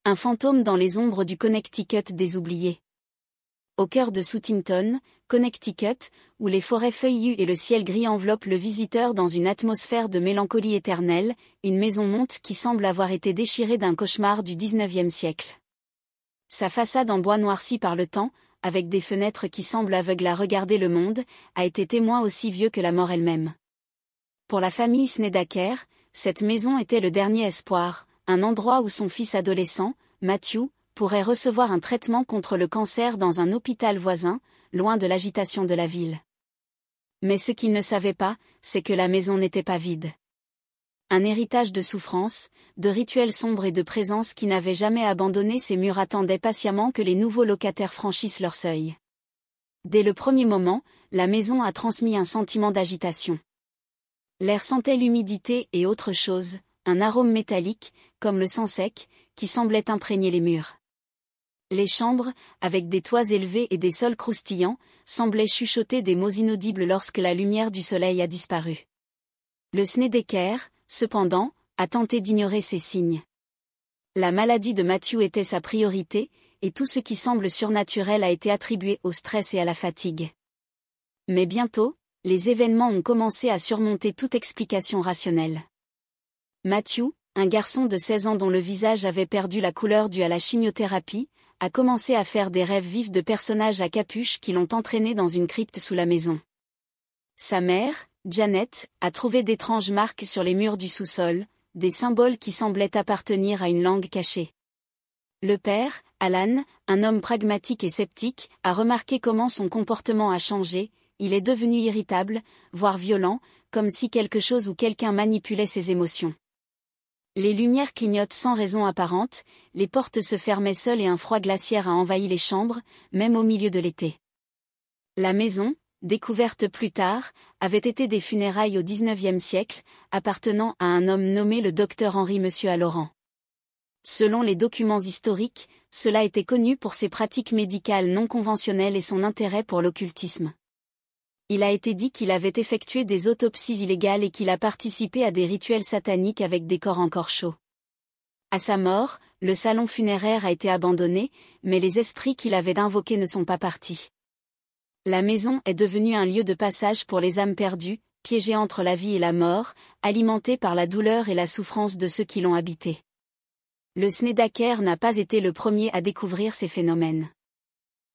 Un fantôme dans les ombres du Connecticut des oubliés. Au cœur de Southington, Connecticut, où les forêts feuillues et le ciel gris enveloppent le visiteur dans une atmosphère de mélancolie éternelle, une maison monte qui semble avoir été déchirée d'un cauchemar du XIXe siècle. Sa façade en bois noirci par le temps, avec des fenêtres qui semblent aveugles à regarder le monde, a été témoin aussi vieux que la mort elle-même. Pour la famille Snedeker, cette maison était le dernier espoir, un endroit où son fils adolescent, Matthew, pourrait recevoir un traitement contre le cancer dans un hôpital voisin, loin de l'agitation de la ville. Mais ce qu'il ne savait pas, c'est que la maison n'était pas vide. Un héritage de souffrance, de rituels sombres et de présences qui n'avaient jamais abandonné ses murs attendaient patiemment que les nouveaux locataires franchissent leur seuil. Dès le premier moment, la maison a transmis un sentiment d'agitation. L'air sentait l'humidité et autre chose, un arôme métallique, comme le sang sec, qui semblait imprégner les murs. Les chambres, avec des toits élevés et des sols croustillants, semblaient chuchoter des mots inaudibles lorsque la lumière du soleil a disparu. Le Snedeker, cependant, a tenté d'ignorer ces signes. La maladie de Matthew était sa priorité, et tout ce qui semble surnaturel a été attribué au stress et à la fatigue. Mais bientôt, les événements ont commencé à surmonter toute explication rationnelle. Matthew, un garçon de 16 ans dont le visage avait perdu la couleur due à la chimiothérapie, a commencé à faire des rêves vifs de personnages à capuche qui l'ont entraîné dans une crypte sous la maison. Sa mère, Janet, a trouvé d'étranges marques sur les murs du sous-sol, des symboles qui semblaient appartenir à une langue cachée. Le père, Alan, un homme pragmatique et sceptique, a remarqué comment son comportement a changé, il est devenu irritable, voire violent, comme si quelque chose ou quelqu'un manipulait ses émotions. Les lumières clignotent sans raison apparente, les portes se fermaient seules et un froid glaciaire a envahi les chambres, même au milieu de l'été. La maison, découverte plus tard, avait été des funérailles au XIXe siècle, appartenant à un homme nommé le docteur Henry Monsieur Halloran. Selon les documents historiques, cela était connu pour ses pratiques médicales non conventionnelles et son intérêt pour l'occultisme. Il a été dit qu'il avait effectué des autopsies illégales et qu'il a participé à des rituels sataniques avec des corps encore chauds. À sa mort, le salon funéraire a été abandonné, mais les esprits qu'il avait invoqués ne sont pas partis. La maison est devenue un lieu de passage pour les âmes perdues, piégées entre la vie et la mort, alimentées par la douleur et la souffrance de ceux qui l'ont habitée. Le Snedeker n'a pas été le premier à découvrir ces phénomènes.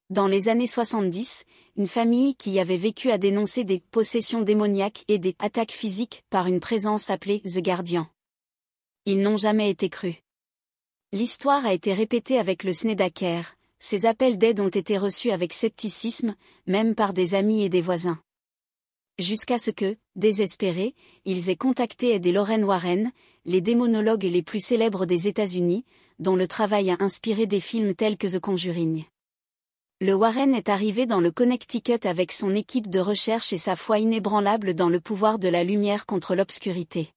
Dans les années 70, une famille qui y avait vécu a dénoncé des possessions démoniaques et des attaques physiques par une présence appelée The Guardian. Ils n'ont jamais été crus. L'histoire a été répétée avec le Snedeker, ces appels d'aide ont été reçus avec scepticisme, même par des amis et des voisins. Jusqu'à ce que, désespérés, ils aient contacté Ed et Lorraine Warren, les démonologues les plus célèbres des États-Unis, dont le travail a inspiré des films tels que The Conjuring. Le Warren est arrivé dans le Connecticut avec son équipe de recherche et sa foi inébranlable dans le pouvoir de la lumière contre l'obscurité.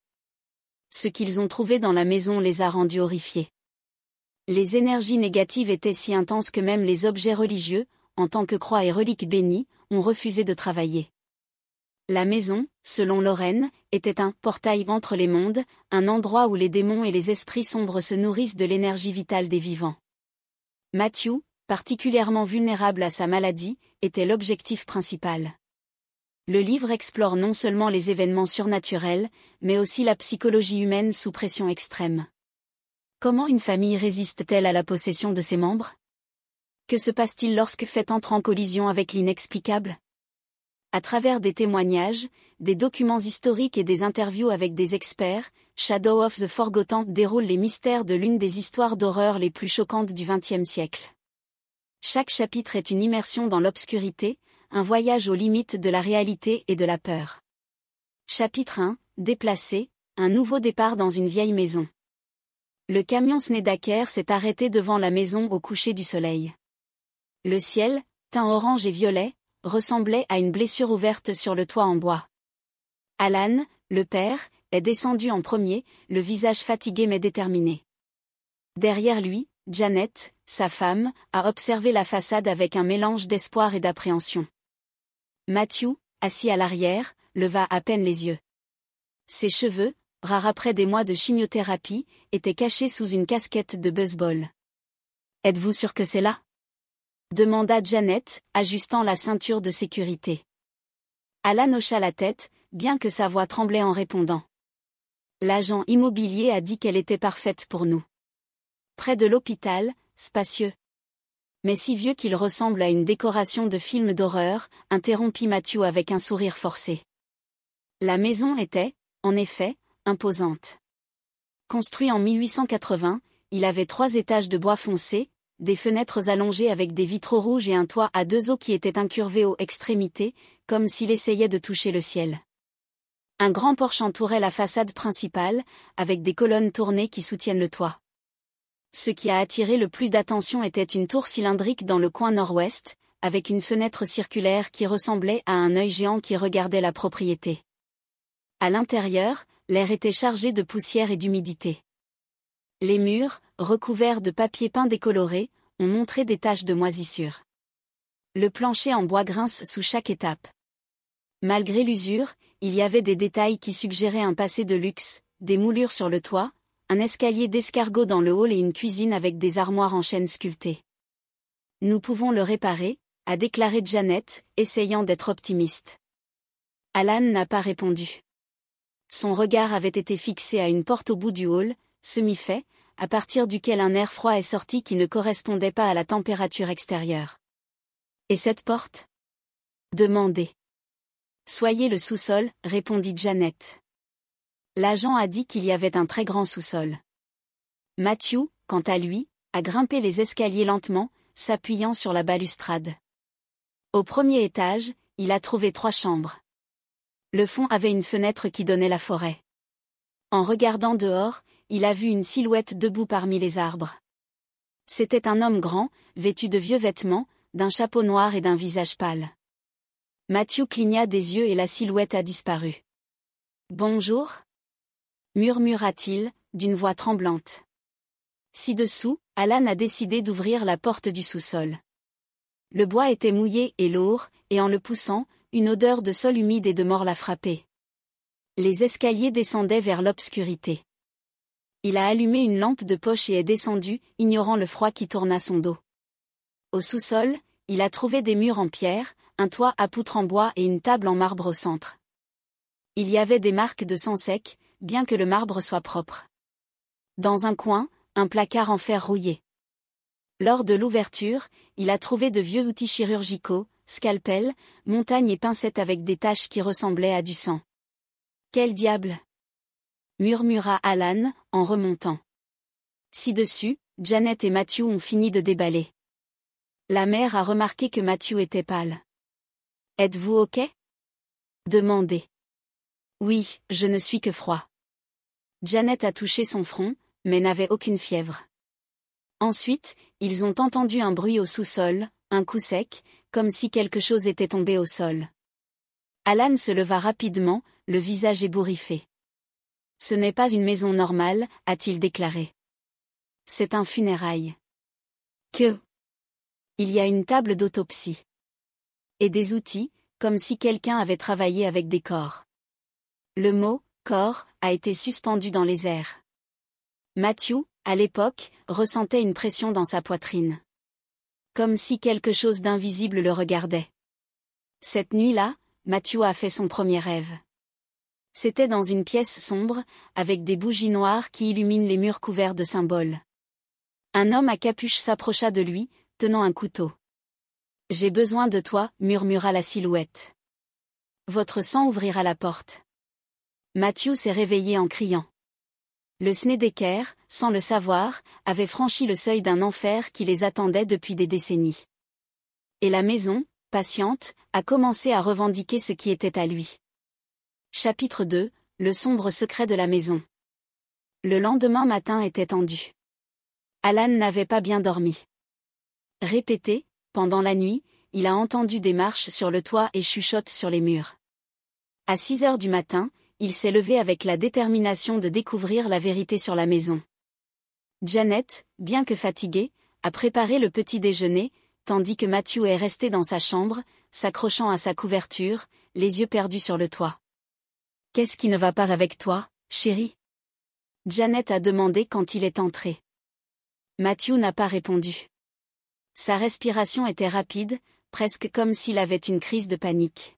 Ce qu'ils ont trouvé dans la maison les a rendus horrifiés. Les énergies négatives étaient si intenses que même les objets religieux, en tant que croix et reliques bénies, ont refusé de travailler. La maison, selon Lorraine, était un « portail entre les mondes », un endroit où les démons et les esprits sombres se nourrissent de l'énergie vitale des vivants. Matthew, particulièrement vulnérable à sa maladie, était l'objectif principal. Le livre explore non seulement les événements surnaturels, mais aussi la psychologie humaine sous pression extrême. Comment une famille résiste-t-elle à la possession de ses membres? Que se passe-t-il lorsque Fate entre en collision avec l'inexplicable? À travers des témoignages, des documents historiques et des interviews avec des experts, Shadow of the Forgotten déroule les mystères de l'une des histoires d'horreur les plus choquantes du XXe siècle. Chaque chapitre est une immersion dans l'obscurité, un voyage aux limites de la réalité et de la peur. Chapitre 1, Déplacé, un nouveau départ dans une vieille maison. Le camion Snedeker s'est arrêté devant la maison au coucher du soleil. Le ciel, teint orange et violet, ressemblait à une blessure ouverte sur le toit en bois. Alan, le père, est descendu en premier, le visage fatigué mais déterminé. Derrière lui, Janet, sa femme, a observé la façade avec un mélange d'espoir et d'appréhension. Matthew, assis à l'arrière, leva à peine les yeux. Ses cheveux, rares après des mois de chimiothérapie, étaient cachés sous une casquette de baseball. Êtes-vous sûr que c'est là? Demanda Janet, ajustant la ceinture de sécurité. Alan hocha la tête, bien que sa voix tremblait en répondant. L'agent immobilier a dit qu'elle était parfaite pour nous. Près de l'hôpital, spacieux. Mais si vieux qu'il ressemble à une décoration de film d'horreur, interrompit Matthew avec un sourire forcé. La maison était, en effet, imposante. Construit en 1880, il avait 3 étages de bois foncé, des fenêtres allongées avec des vitraux rouges et un toit à 2 eaux qui était incurvé aux extrémités, comme s'il essayait de toucher le ciel. Un grand porche entourait la façade principale, avec des colonnes tournées qui soutiennent le toit. Ce qui a attiré le plus d'attention était une tour cylindrique dans le coin nord-ouest, avec une fenêtre circulaire qui ressemblait à un œil géant qui regardait la propriété. À l'intérieur, l'air était chargé de poussière et d'humidité. Les murs, recouverts de papier peint décoloré, ont montré des taches de moisissure. Le plancher en bois grince sous chaque étape. Malgré l'usure, il y avait des détails qui suggéraient un passé de luxe, des moulures sur le toit, un escalier d'escargot dans le hall et une cuisine avec des armoires en chêne sculptées. Nous pouvons le réparer, a déclaré Janet, essayant d'être optimiste. Alan n'a pas répondu. Son regard avait été fixé à une porte au bout du hall, semi-fait, à partir duquel un air froid est sorti qui ne correspondait pas à la température extérieure. Et cette porte? Demandez. Soyez le sous-sol, répondit Janet. L'agent a dit qu'il y avait un très grand sous-sol. Matthew, quant à lui, a grimpé les escaliers lentement, s'appuyant sur la balustrade. Au premier étage, il a trouvé 3 chambres. Le fond avait une fenêtre qui donnait la forêt. En regardant dehors, il a vu une silhouette debout parmi les arbres. C'était un homme grand, vêtu de vieux vêtements, d'un chapeau noir et d'un visage pâle. Matthew cligna des yeux et la silhouette a disparu. « Bonjour » murmura-t-il, d'une voix tremblante. Ci-dessous, Alan a décidé d'ouvrir la porte du sous-sol. Le bois était mouillé et lourd, et en le poussant, une odeur de sol humide et de mort l'a frappé. Les escaliers descendaient vers l'obscurité. Il a allumé une lampe de poche et est descendu, ignorant le froid qui tourna son dos. Au sous-sol, il a trouvé des murs en pierre, un toit à poutres en bois et une table en marbre au centre. Il y avait des marques de sang sec, bien que le marbre soit propre. Dans un coin, un placard en fer rouillé. Lors de l'ouverture, il a trouvé de vieux outils chirurgicaux, scalpels, montagnes et pincettes avec des taches qui ressemblaient à du sang. « Quel diable » murmura Alan, en remontant. Ci-dessus, Janet et Matthew ont fini de déballer. La mère a remarqué que Matthew était pâle. « Êtes-vous OK » demandez. « Oui, je ne suis que froid. » Janet a touché son front, mais n'avait aucune fièvre. Ensuite, ils ont entendu un bruit au sous-sol, un coup sec, comme si quelque chose était tombé au sol. Alan se leva rapidement, le visage ébouriffé. « Ce n'est pas une maison normale, a-t-il déclaré. C'est un funérail. » Que? Il y a une table d'autopsie. Et des outils, comme si quelqu'un avait travaillé avec des corps. Le mot « corps » a été suspendu dans les airs. Matthew, à l'époque, ressentait une pression dans sa poitrine. Comme si quelque chose d'invisible le regardait. Cette nuit-là, Matthew a fait son premier rêve. C'était dans une pièce sombre, avec des bougies noires qui illuminent les murs couverts de symboles. Un homme à capuche s'approcha de lui, tenant un couteau. « J'ai besoin de toi, » murmura la silhouette. « Votre sang ouvrira la porte. » Matthew s'est réveillé en criant. Le Snedeker, sans le savoir, avait franchi le seuil d'un enfer qui les attendait depuis des décennies. Et la maison, patiente, a commencé à revendiquer ce qui était à lui. Chapitre 2, le sombre secret de la maison. Le lendemain matin était tendu. Alan n'avait pas bien dormi. Répété, pendant la nuit, il a entendu des marches sur le toit et chuchotes sur les murs. À 6 heures du matin, il s'est levé avec la détermination de découvrir la vérité sur la maison. Janet, bien que fatiguée, a préparé le petit déjeuner, tandis que Matthew est resté dans sa chambre, s'accrochant à sa couverture, les yeux perdus sur le toit. « Qu'est-ce qui ne va pas avec toi, chérie ?» Janet a demandé quand il est entré. Matthew n'a pas répondu. Sa respiration était rapide, presque comme s'il avait une crise de panique.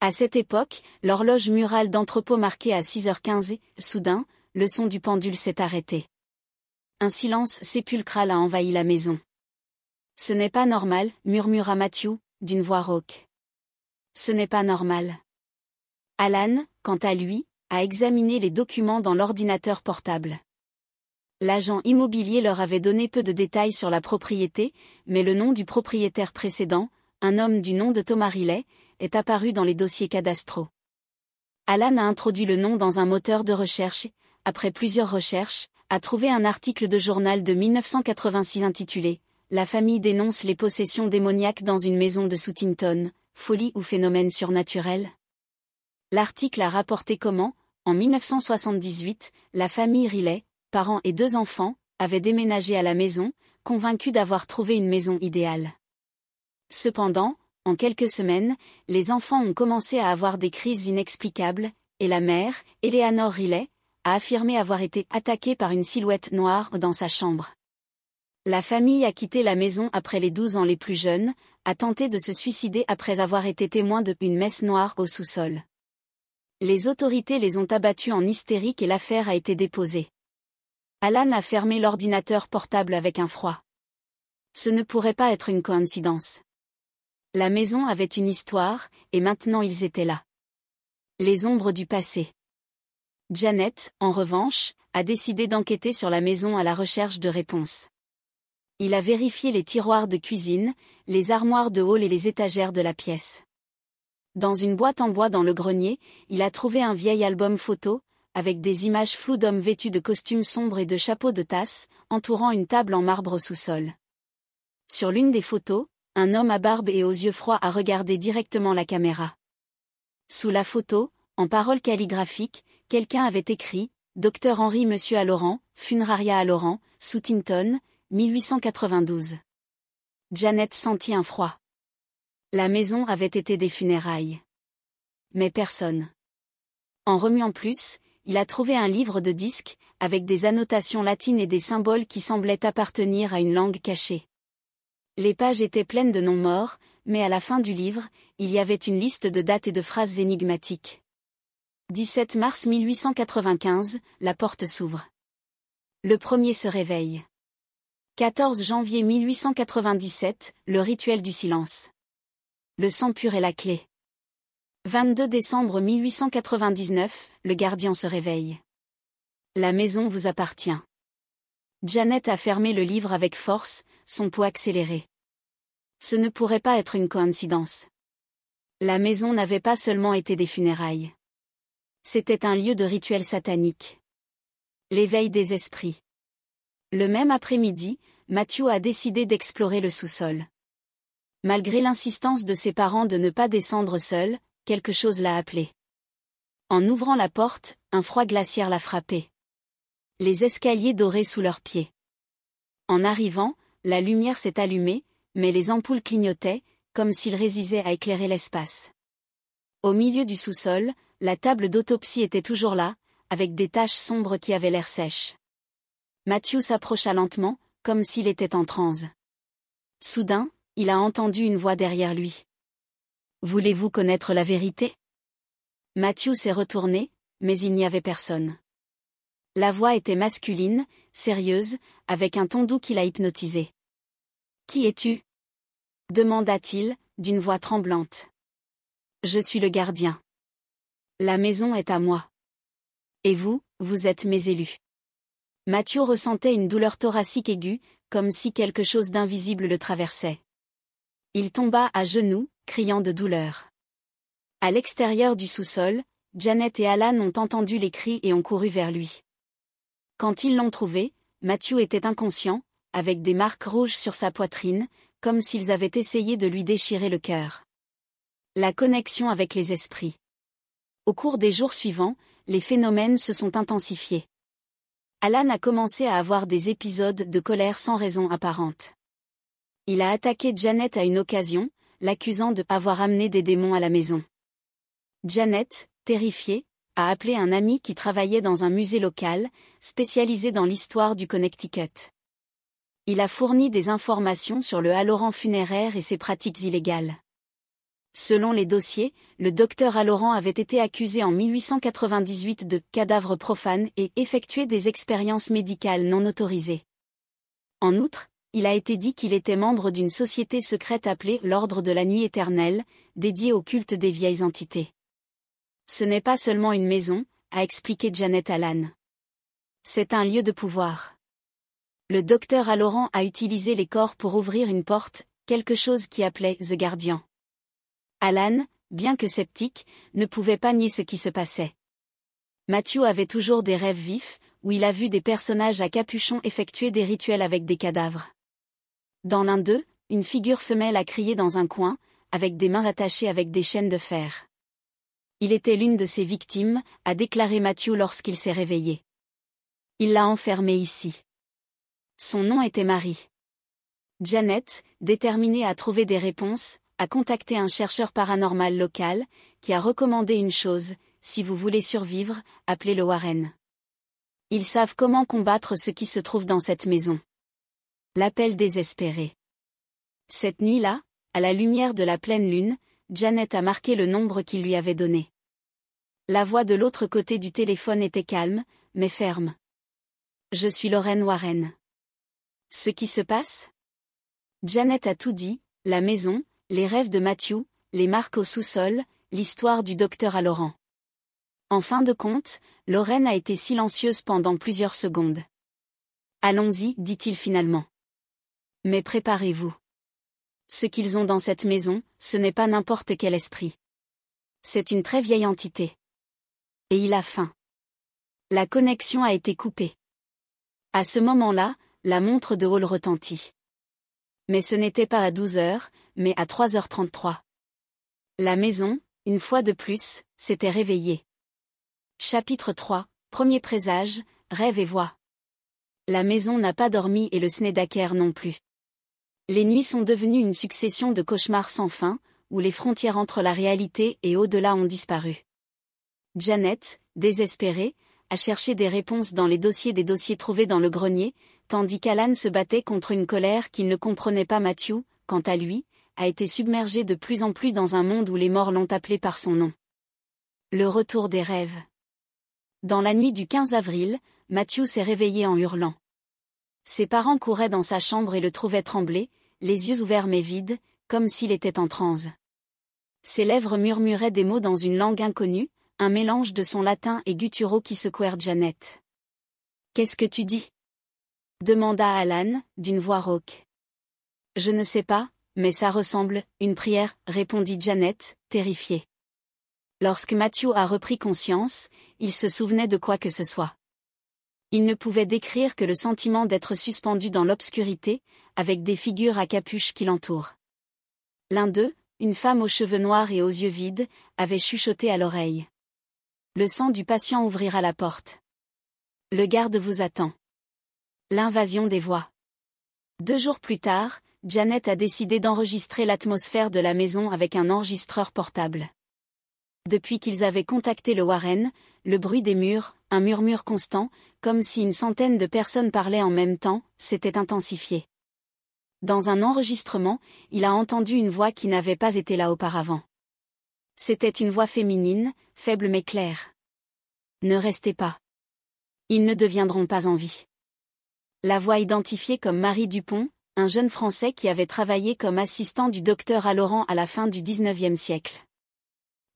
À cette époque, l'horloge murale d'entrepôt marquait à 6h15 et, soudain, le son du pendule s'est arrêté. Un silence sépulcral a envahi la maison. « Ce n'est pas normal, » murmura Matthew, d'une voix rauque. « Ce n'est pas normal. » Alan, quant à lui, a examiné les documents dans l'ordinateur portable. L'agent immobilier leur avait donné peu de détails sur la propriété, mais le nom du propriétaire précédent, un homme du nom de Thomas Riley, est apparu dans les dossiers cadastraux. Alan a introduit le nom dans un moteur de recherche et, après plusieurs recherches, a trouvé un article de journal de 1986 intitulé « La famille dénonce les possessions démoniaques dans une maison de Southington, folie ou phénomène surnaturel ?» L'article a rapporté comment, en 1978, la famille Riley, parents et 2 enfants, avait déménagé à la maison, convaincus d'avoir trouvé une maison idéale. Cependant, en quelques semaines, les enfants ont commencé à avoir des crises inexplicables, et la mère, Eleanor Riley, a affirmé avoir été attaquée par une silhouette noire dans sa chambre. La famille a quitté la maison après les 12 ans les plus jeunes, a tenté de se suicider après avoir été témoin d'une messe noire au sous-sol. Les autorités les ont abattus en hystérique et l'affaire a été déposée. Alan a fermé l'ordinateur portable avec un froid. Ce ne pourrait pas être une coïncidence. La maison avait une histoire, et maintenant ils étaient là. Les ombres du passé. Janet, en revanche, a décidé d'enquêter sur la maison à la recherche de réponses. Il a vérifié les tiroirs de cuisine, les armoires de hall et les étagères de la pièce. Dans une boîte en bois dans le grenier, il a trouvé un vieil album photo, avec des images floues d'hommes vêtus de costumes sombres et de chapeaux de tasse, entourant une table en marbre au sous-sol. Sur l'une des photos, un homme à barbe et aux yeux froids a regardé directement la caméra. Sous la photo, en paroles calligraphiques, quelqu'un avait écrit « Dr Henry Monsieur à Laurent, Funeraria à Laurent, Southington, 1892 ». Janet sentit un froid. La maison avait été des funérailles. Mais personne. En remuant plus, il a trouvé un livre de disques, avec des annotations latines et des symboles qui semblaient appartenir à une langue cachée. Les pages étaient pleines de noms morts, mais à la fin du livre, il y avait une liste de dates et de phrases énigmatiques. 17 mars 1895, la porte s'ouvre. Le premier se réveille. 14 janvier 1897, le rituel du silence. Le sang pur est la clé. 22 décembre 1899, le gardien se réveille. La maison vous appartient. Janet a fermé le livre avec force, son pouls accéléré. Ce ne pourrait pas être une coïncidence. La maison n'avait pas seulement été des funérailles. C'était un lieu de rituel satanique. L'éveil des esprits. Le même après-midi, Matthew a décidé d'explorer le sous-sol. Malgré l'insistance de ses parents de ne pas descendre seul, quelque chose l'a appelé. En ouvrant la porte, un froid glaciaire l'a frappé. Les escaliers dorés sous leurs pieds. En arrivant, la lumière s'est allumée, mais les ampoules clignotaient, comme s'ils résistaient à éclairer l'espace. Au milieu du sous-sol, la table d'autopsie était toujours là, avec des taches sombres qui avaient l'air sèches. Matthew s'approcha lentement, comme s'il était en transe. Soudain, il a entendu une voix derrière lui. « Voulez-vous connaître la vérité ?» Matthew s'est retourné, mais il n'y avait personne. La voix était masculine, sérieuse, avec un ton doux qui l'a hypnotisé. « Qui es-tu » demanda-t-il, d'une voix tremblante. « Je suis le gardien. La maison est à moi. Et vous, vous êtes mes élus. » Matthew ressentait une douleur thoracique aiguë, comme si quelque chose d'invisible le traversait. Il tomba à genoux, criant de douleur. À l'extérieur du sous-sol, Janet et Alan ont entendu les cris et ont couru vers lui. Quand ils l'ont trouvé, Matthew était inconscient, avec des marques rouges sur sa poitrine, comme s'ils avaient essayé de lui déchirer le cœur. La connexion avec les esprits. Au cours des jours suivants, les phénomènes se sont intensifiés. Alan a commencé à avoir des épisodes de colère sans raison apparente. Il a attaqué Janet à une occasion, l'accusant de avoir amené des démons à la maison. Janet, terrifiée, a appelé un ami qui travaillait dans un musée local, spécialisé dans l'histoire du Connecticut. Il a fourni des informations sur le Halloran funéraire et ses pratiques illégales. Selon les dossiers, le docteur Halloran avait été accusé en 1898 de cadavres profanes et effectué des expériences médicales non autorisées. En outre, il a été dit qu'il était membre d'une société secrète appelée l'Ordre de la Nuit éternelle, dédiée au culte des vieilles entités. Ce n'est pas seulement une maison, a expliqué Janet Allan. C'est un lieu de pouvoir. Le docteur Halloran a utilisé les corps pour ouvrir une porte, quelque chose qui appelait The Guardian. Allan, bien que sceptique, ne pouvait pas nier ce qui se passait. Matthew avait toujours des rêves vifs, où il a vu des personnages à capuchon effectuer des rituels avec des cadavres. Dans l'un d'eux, une figure femelle a crié dans un coin, avec des mains attachées avec des chaînes de fer. Il était l'une de ses victimes, a déclaré Matthew lorsqu'il s'est réveillé. Il l'a enfermée ici. Son nom était Marie. Janet, déterminée à trouver des réponses, a contacté un chercheur paranormal local, qui a recommandé une chose: si vous voulez survivre, appelez le Warren. Ils savent comment combattre ce qui se trouve dans cette maison. L'appel désespéré. Cette nuit-là, à la lumière de la pleine lune, Janet a marqué le nombre qu'il lui avait donné. La voix de l'autre côté du téléphone était calme, mais ferme. Je suis Lorraine Warren. Ce qui se passe? Janet a tout dit, la maison, les rêves de Matthew, les marques au sous-sol, l'histoire du docteur Halloran. En fin de compte, Lorraine a été silencieuse pendant plusieurs secondes. Allons-y, dit-il finalement. Mais préparez-vous. Ce qu'ils ont dans cette maison, ce n'est pas n'importe quel esprit. C'est une très vieille entité. Et il a faim. La connexion a été coupée. À ce moment-là, la montre de Hall retentit. Mais ce n'était pas à 12h, mais à 3h33. La maison, une fois de plus, s'était réveillée. Chapitre 3, premier présage, rêve et voix. La maison n'a pas dormi et le Snedeker non plus. Les nuits sont devenues une succession de cauchemars sans fin, où les frontières entre la réalité et au-delà ont disparu. Janet, désespérée, a cherché des réponses dans les dossiers des dossiers trouvés dans le grenier, tandis qu'Alan se battait contre une colère qu'il ne comprenait pas. Matthew, quant à lui, a été submergé de plus en plus dans un monde où les morts l'ont appelé par son nom. Le retour des rêves. Dans la nuit du 15 avril, Matthew s'est réveillé en hurlant. Ses parents couraient dans sa chambre et le trouvaient trembler, les yeux ouverts mais vides, comme s'il était en transe. Ses lèvres murmuraient des mots dans une langue inconnue, un mélange de son latin et gutturaux qui secouèrent Janet. « Qu'est-ce que tu dis ?» demanda Alan, d'une voix rauque. « Je ne sais pas, mais ça ressemble, une prière, répondit Janet, terrifiée. Lorsque Matthew a repris conscience, il se souvenait de quoi que ce soit. Il ne pouvait décrire que le sentiment d'être suspendu dans l'obscurité, avec des figures à capuche qui l'entourent. L'un d'eux, une femme aux cheveux noirs et aux yeux vides, avait chuchoté à l'oreille. Le sang du patient ouvrira la porte. Le garde vous attend. L'invasion des voix. 2 jours plus tard, Janet a décidé d'enregistrer l'atmosphère de la maison avec un enregistreur portable. Depuis qu'ils avaient contacté le Warren, le bruit des murs, un murmure constant, comme si une centaine de personnes parlaient en même temps, s'était intensifié. Dans un enregistrement, il a entendu une voix qui n'avait pas été là auparavant. C'était une voix féminine, faible mais claire. Ne restez pas. Ils ne deviendront pas en vie. La voix identifiée comme Marie Dupont, un jeune Français qui avait travaillé comme assistant du docteur Halloran à la fin du XIXe siècle.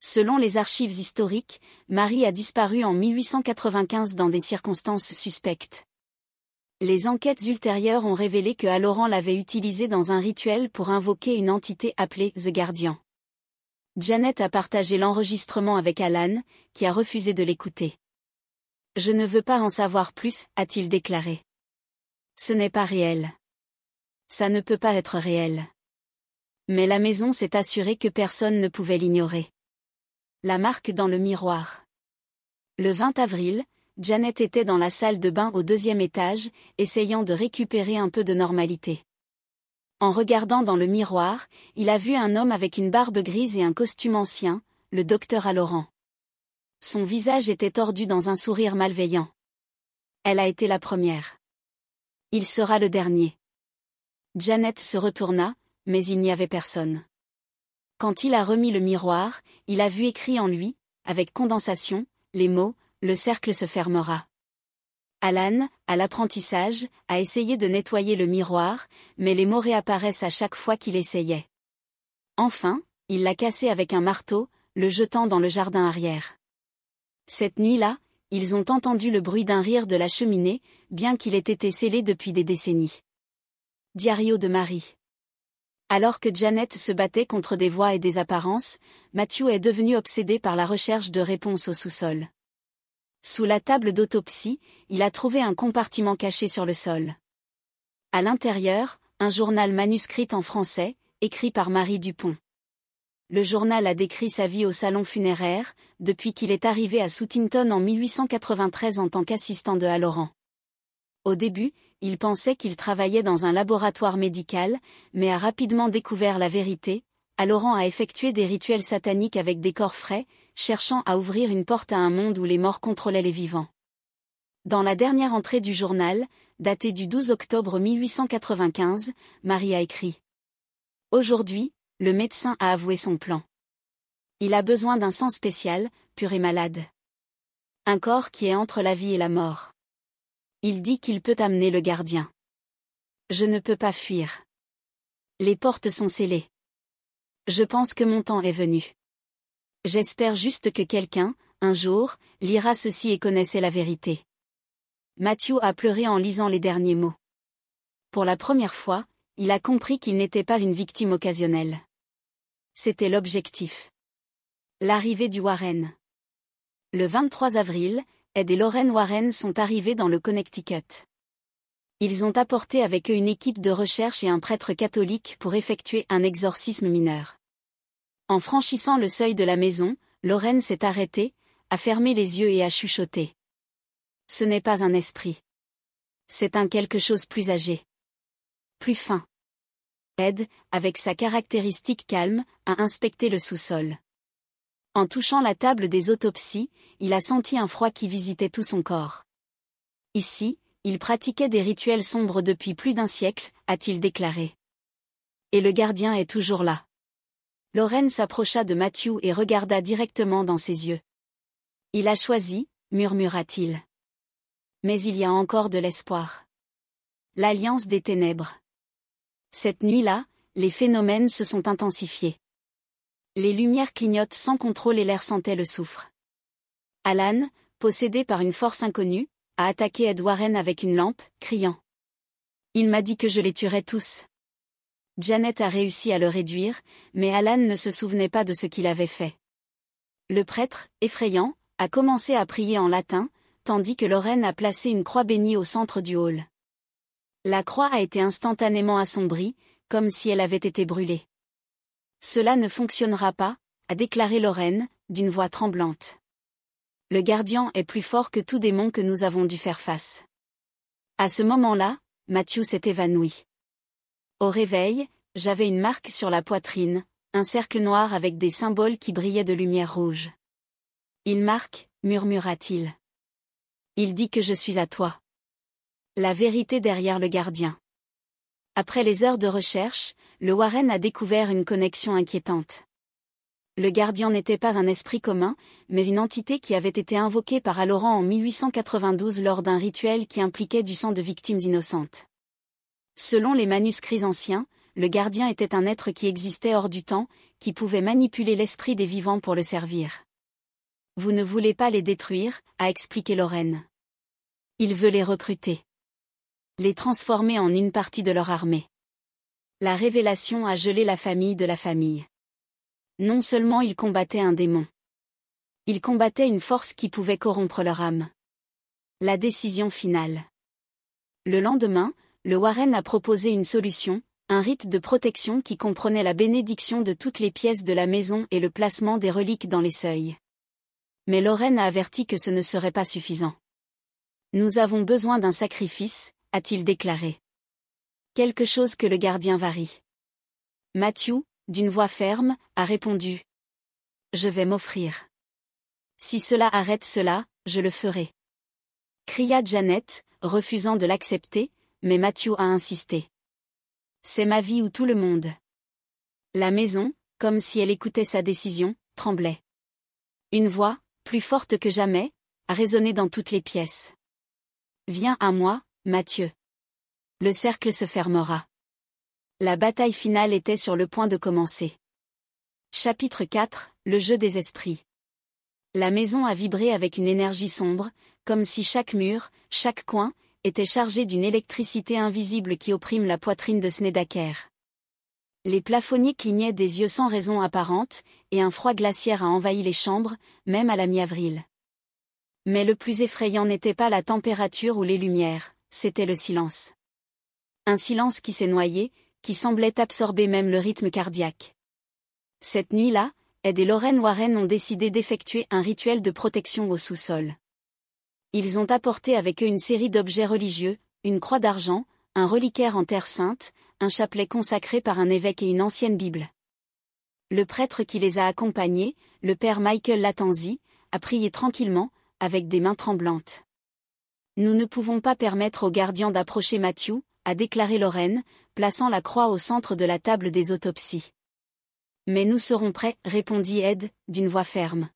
Selon les archives historiques, Marie a disparu en 1895 dans des circonstances suspectes. Les enquêtes ultérieures ont révélé que Halloran l'avait utilisée dans un rituel pour invoquer une entité appelée The Guardian. Janet a partagé l'enregistrement avec Alan, qui a refusé de l'écouter. « Je ne veux pas en savoir plus », a-t-il déclaré. « Ce n'est pas réel. Ça ne peut pas être réel. » Mais la maison s'est assurée que personne ne pouvait l'ignorer. La marque dans le miroir. Le 20 avril, Janet était dans la salle de bain au 2e étage, essayant de récupérer un peu de normalité. En regardant dans le miroir, il a vu un homme avec une barbe grise et un costume ancien, le docteur Halloran. Son visage était tordu dans un sourire malveillant. Elle a été la première. Il sera le dernier. Janet se retourna, mais il n'y avait personne. Quand il a remis le miroir, il a vu écrit en lui, avec condensation, les mots « Le cercle se fermera ». Alan, à l'apprentissage, a essayé de nettoyer le miroir, mais les mots réapparaissent à chaque fois qu'il essayait. Enfin, il l'a cassé avec un marteau, le jetant dans le jardin arrière. Cette nuit-là, ils ont entendu le bruit d'un rire de la cheminée, bien qu'il ait été scellé depuis des décennies. Diario de Marie. Alors que Janet se battait contre des voix et des apparences, Matthew est devenu obsédé par la recherche de réponses au sous-sol. Sous la table d'autopsie, il a trouvé un compartiment caché sur le sol. À l'intérieur, un journal manuscrit en français, écrit par Marie Dupont. Le journal a décrit sa vie au salon funéraire, depuis qu'il est arrivé à Southington en 1893 en tant qu'assistant de Halloran. Au début, il pensait qu'il travaillait dans un laboratoire médical, mais a rapidement découvert la vérité. Halloran a effectué des rituels sataniques avec des corps frais, cherchant à ouvrir une porte à un monde où les morts contrôlaient les vivants. Dans la dernière entrée du journal, datée du 12 octobre 1895, Marie a écrit « Aujourd'hui, le médecin a avoué son plan. Il a besoin d'un sang spécial, pur et malade. Un corps qui est entre la vie et la mort. Il dit qu'il peut amener le gardien. Je ne peux pas fuir. Les portes sont scellées. Je pense que mon temps est venu. J'espère juste que quelqu'un, un jour, lira ceci et connaissait la vérité. » Matthew a pleuré en lisant les derniers mots. Pour la première fois, il a compris qu'il n'était pas une victime occasionnelle. C'était l'objectif. L'arrivée du Warren. Le 23 avril, Ed et Lorraine Warren sont arrivés dans le Connecticut. Ils ont apporté avec eux une équipe de recherche et un prêtre catholique pour effectuer un exorcisme mineur. En franchissant le seuil de la maison, Lorraine s'est arrêtée, a fermé les yeux et a chuchoté. Ce n'est pas un esprit. C'est un quelque chose plus âgé. Plus fin. Ed, avec sa caractéristique calme, a inspecté le sous-sol. En touchant la table des autopsies, il a senti un froid qui visitait tout son corps. Ici, il pratiquait des rituels sombres depuis plus d'un siècle, a-t-il déclaré. Et le gardien est toujours là. Lorraine s'approcha de Matthew et regarda directement dans ses yeux. Il a choisi, murmura-t-il. Mais il y a encore de l'espoir. L'alliance des ténèbres. Cette nuit-là, les phénomènes se sont intensifiés. Les lumières clignotent sans contrôle et l'air sentait le soufre. Alan, possédé par une force inconnue, a attaqué Ed Warren avec une lampe, criant. Il m'a dit que je les tuerais tous. Janet a réussi à le réduire, mais Alan ne se souvenait pas de ce qu'il avait fait. Le prêtre, effrayant, a commencé à prier en latin, tandis que Lorraine a placé une croix bénie au centre du hall. La croix a été instantanément assombrie, comme si elle avait été brûlée. Cela ne fonctionnera pas, a déclaré Lorraine, d'une voix tremblante. Le gardien est plus fort que tout démon que nous avons dû faire face. À ce moment-là, Matthew s'est évanoui. Au réveil, j'avais une marque sur la poitrine, un cercle noir avec des symboles qui brillaient de lumière rouge. Il marque, murmura-t-il. Il dit que je suis à toi. La vérité derrière le gardien. Après les heures de recherche, le Warren a découvert une connexion inquiétante. Le gardien n'était pas un esprit commun, mais une entité qui avait été invoquée par Halloran en 1892 lors d'un rituel qui impliquait du sang de victimes innocentes. Selon les manuscrits anciens, le gardien était un être qui existait hors du temps, qui pouvait manipuler l'esprit des vivants pour le servir. Vous ne voulez pas les détruire, a expliqué Lorraine. Il veut les recruter. Les transformer en une partie de leur armée. La révélation a gelé la famille de la famille. Non seulement ils combattaient un démon. Ils combattaient une force qui pouvait corrompre leur âme. La décision finale. Le lendemain, le Warren a proposé une solution, un rite de protection qui comprenait la bénédiction de toutes les pièces de la maison et le placement des reliques dans les seuils. Mais Lorraine a averti que ce ne serait pas suffisant. Nous avons besoin d'un sacrifice, a-t-il déclaré. Quelque chose que le gardien varie. Matthew, d'une voix ferme, a répondu. Je vais m'offrir. Si cela arrête cela, je le ferai. Cria Janet, refusant de l'accepter, mais Matthew a insisté. C'est ma vie ou tout le monde. La maison, comme si elle écoutait sa décision, tremblait. Une voix, plus forte que jamais, a résonné dans toutes les pièces. Viens à moi, Matthieu. Le cercle se fermera. La bataille finale était sur le point de commencer. Chapitre 4, le jeu des esprits. La maison a vibré avec une énergie sombre, comme si chaque mur, chaque coin, était chargé d'une électricité invisible qui opprime la poitrine de Snedaker. Les plafonniers clignaient des yeux sans raison apparente, et un froid glaciaire a envahi les chambres, même à la mi-avril. Mais le plus effrayant n'était pas la température ou les lumières, c'était le silence. Un silence qui s'est noyé, qui semblait absorber même le rythme cardiaque. Cette nuit-là, Ed et Lorraine Warren ont décidé d'effectuer un rituel de protection au sous-sol. Ils ont apporté avec eux une série d'objets religieux, une croix d'argent, un reliquaire en terre sainte, un chapelet consacré par un évêque et une ancienne Bible. Le prêtre qui les a accompagnés, le père Michael Latanzi, a prié tranquillement, avec des mains tremblantes. Nous ne pouvons pas permettre aux gardiens d'approcher Matthew, a déclaré Lorraine, plaçant la croix au centre de la table des autopsies. Mais nous serons prêts, répondit Ed, d'une voix ferme.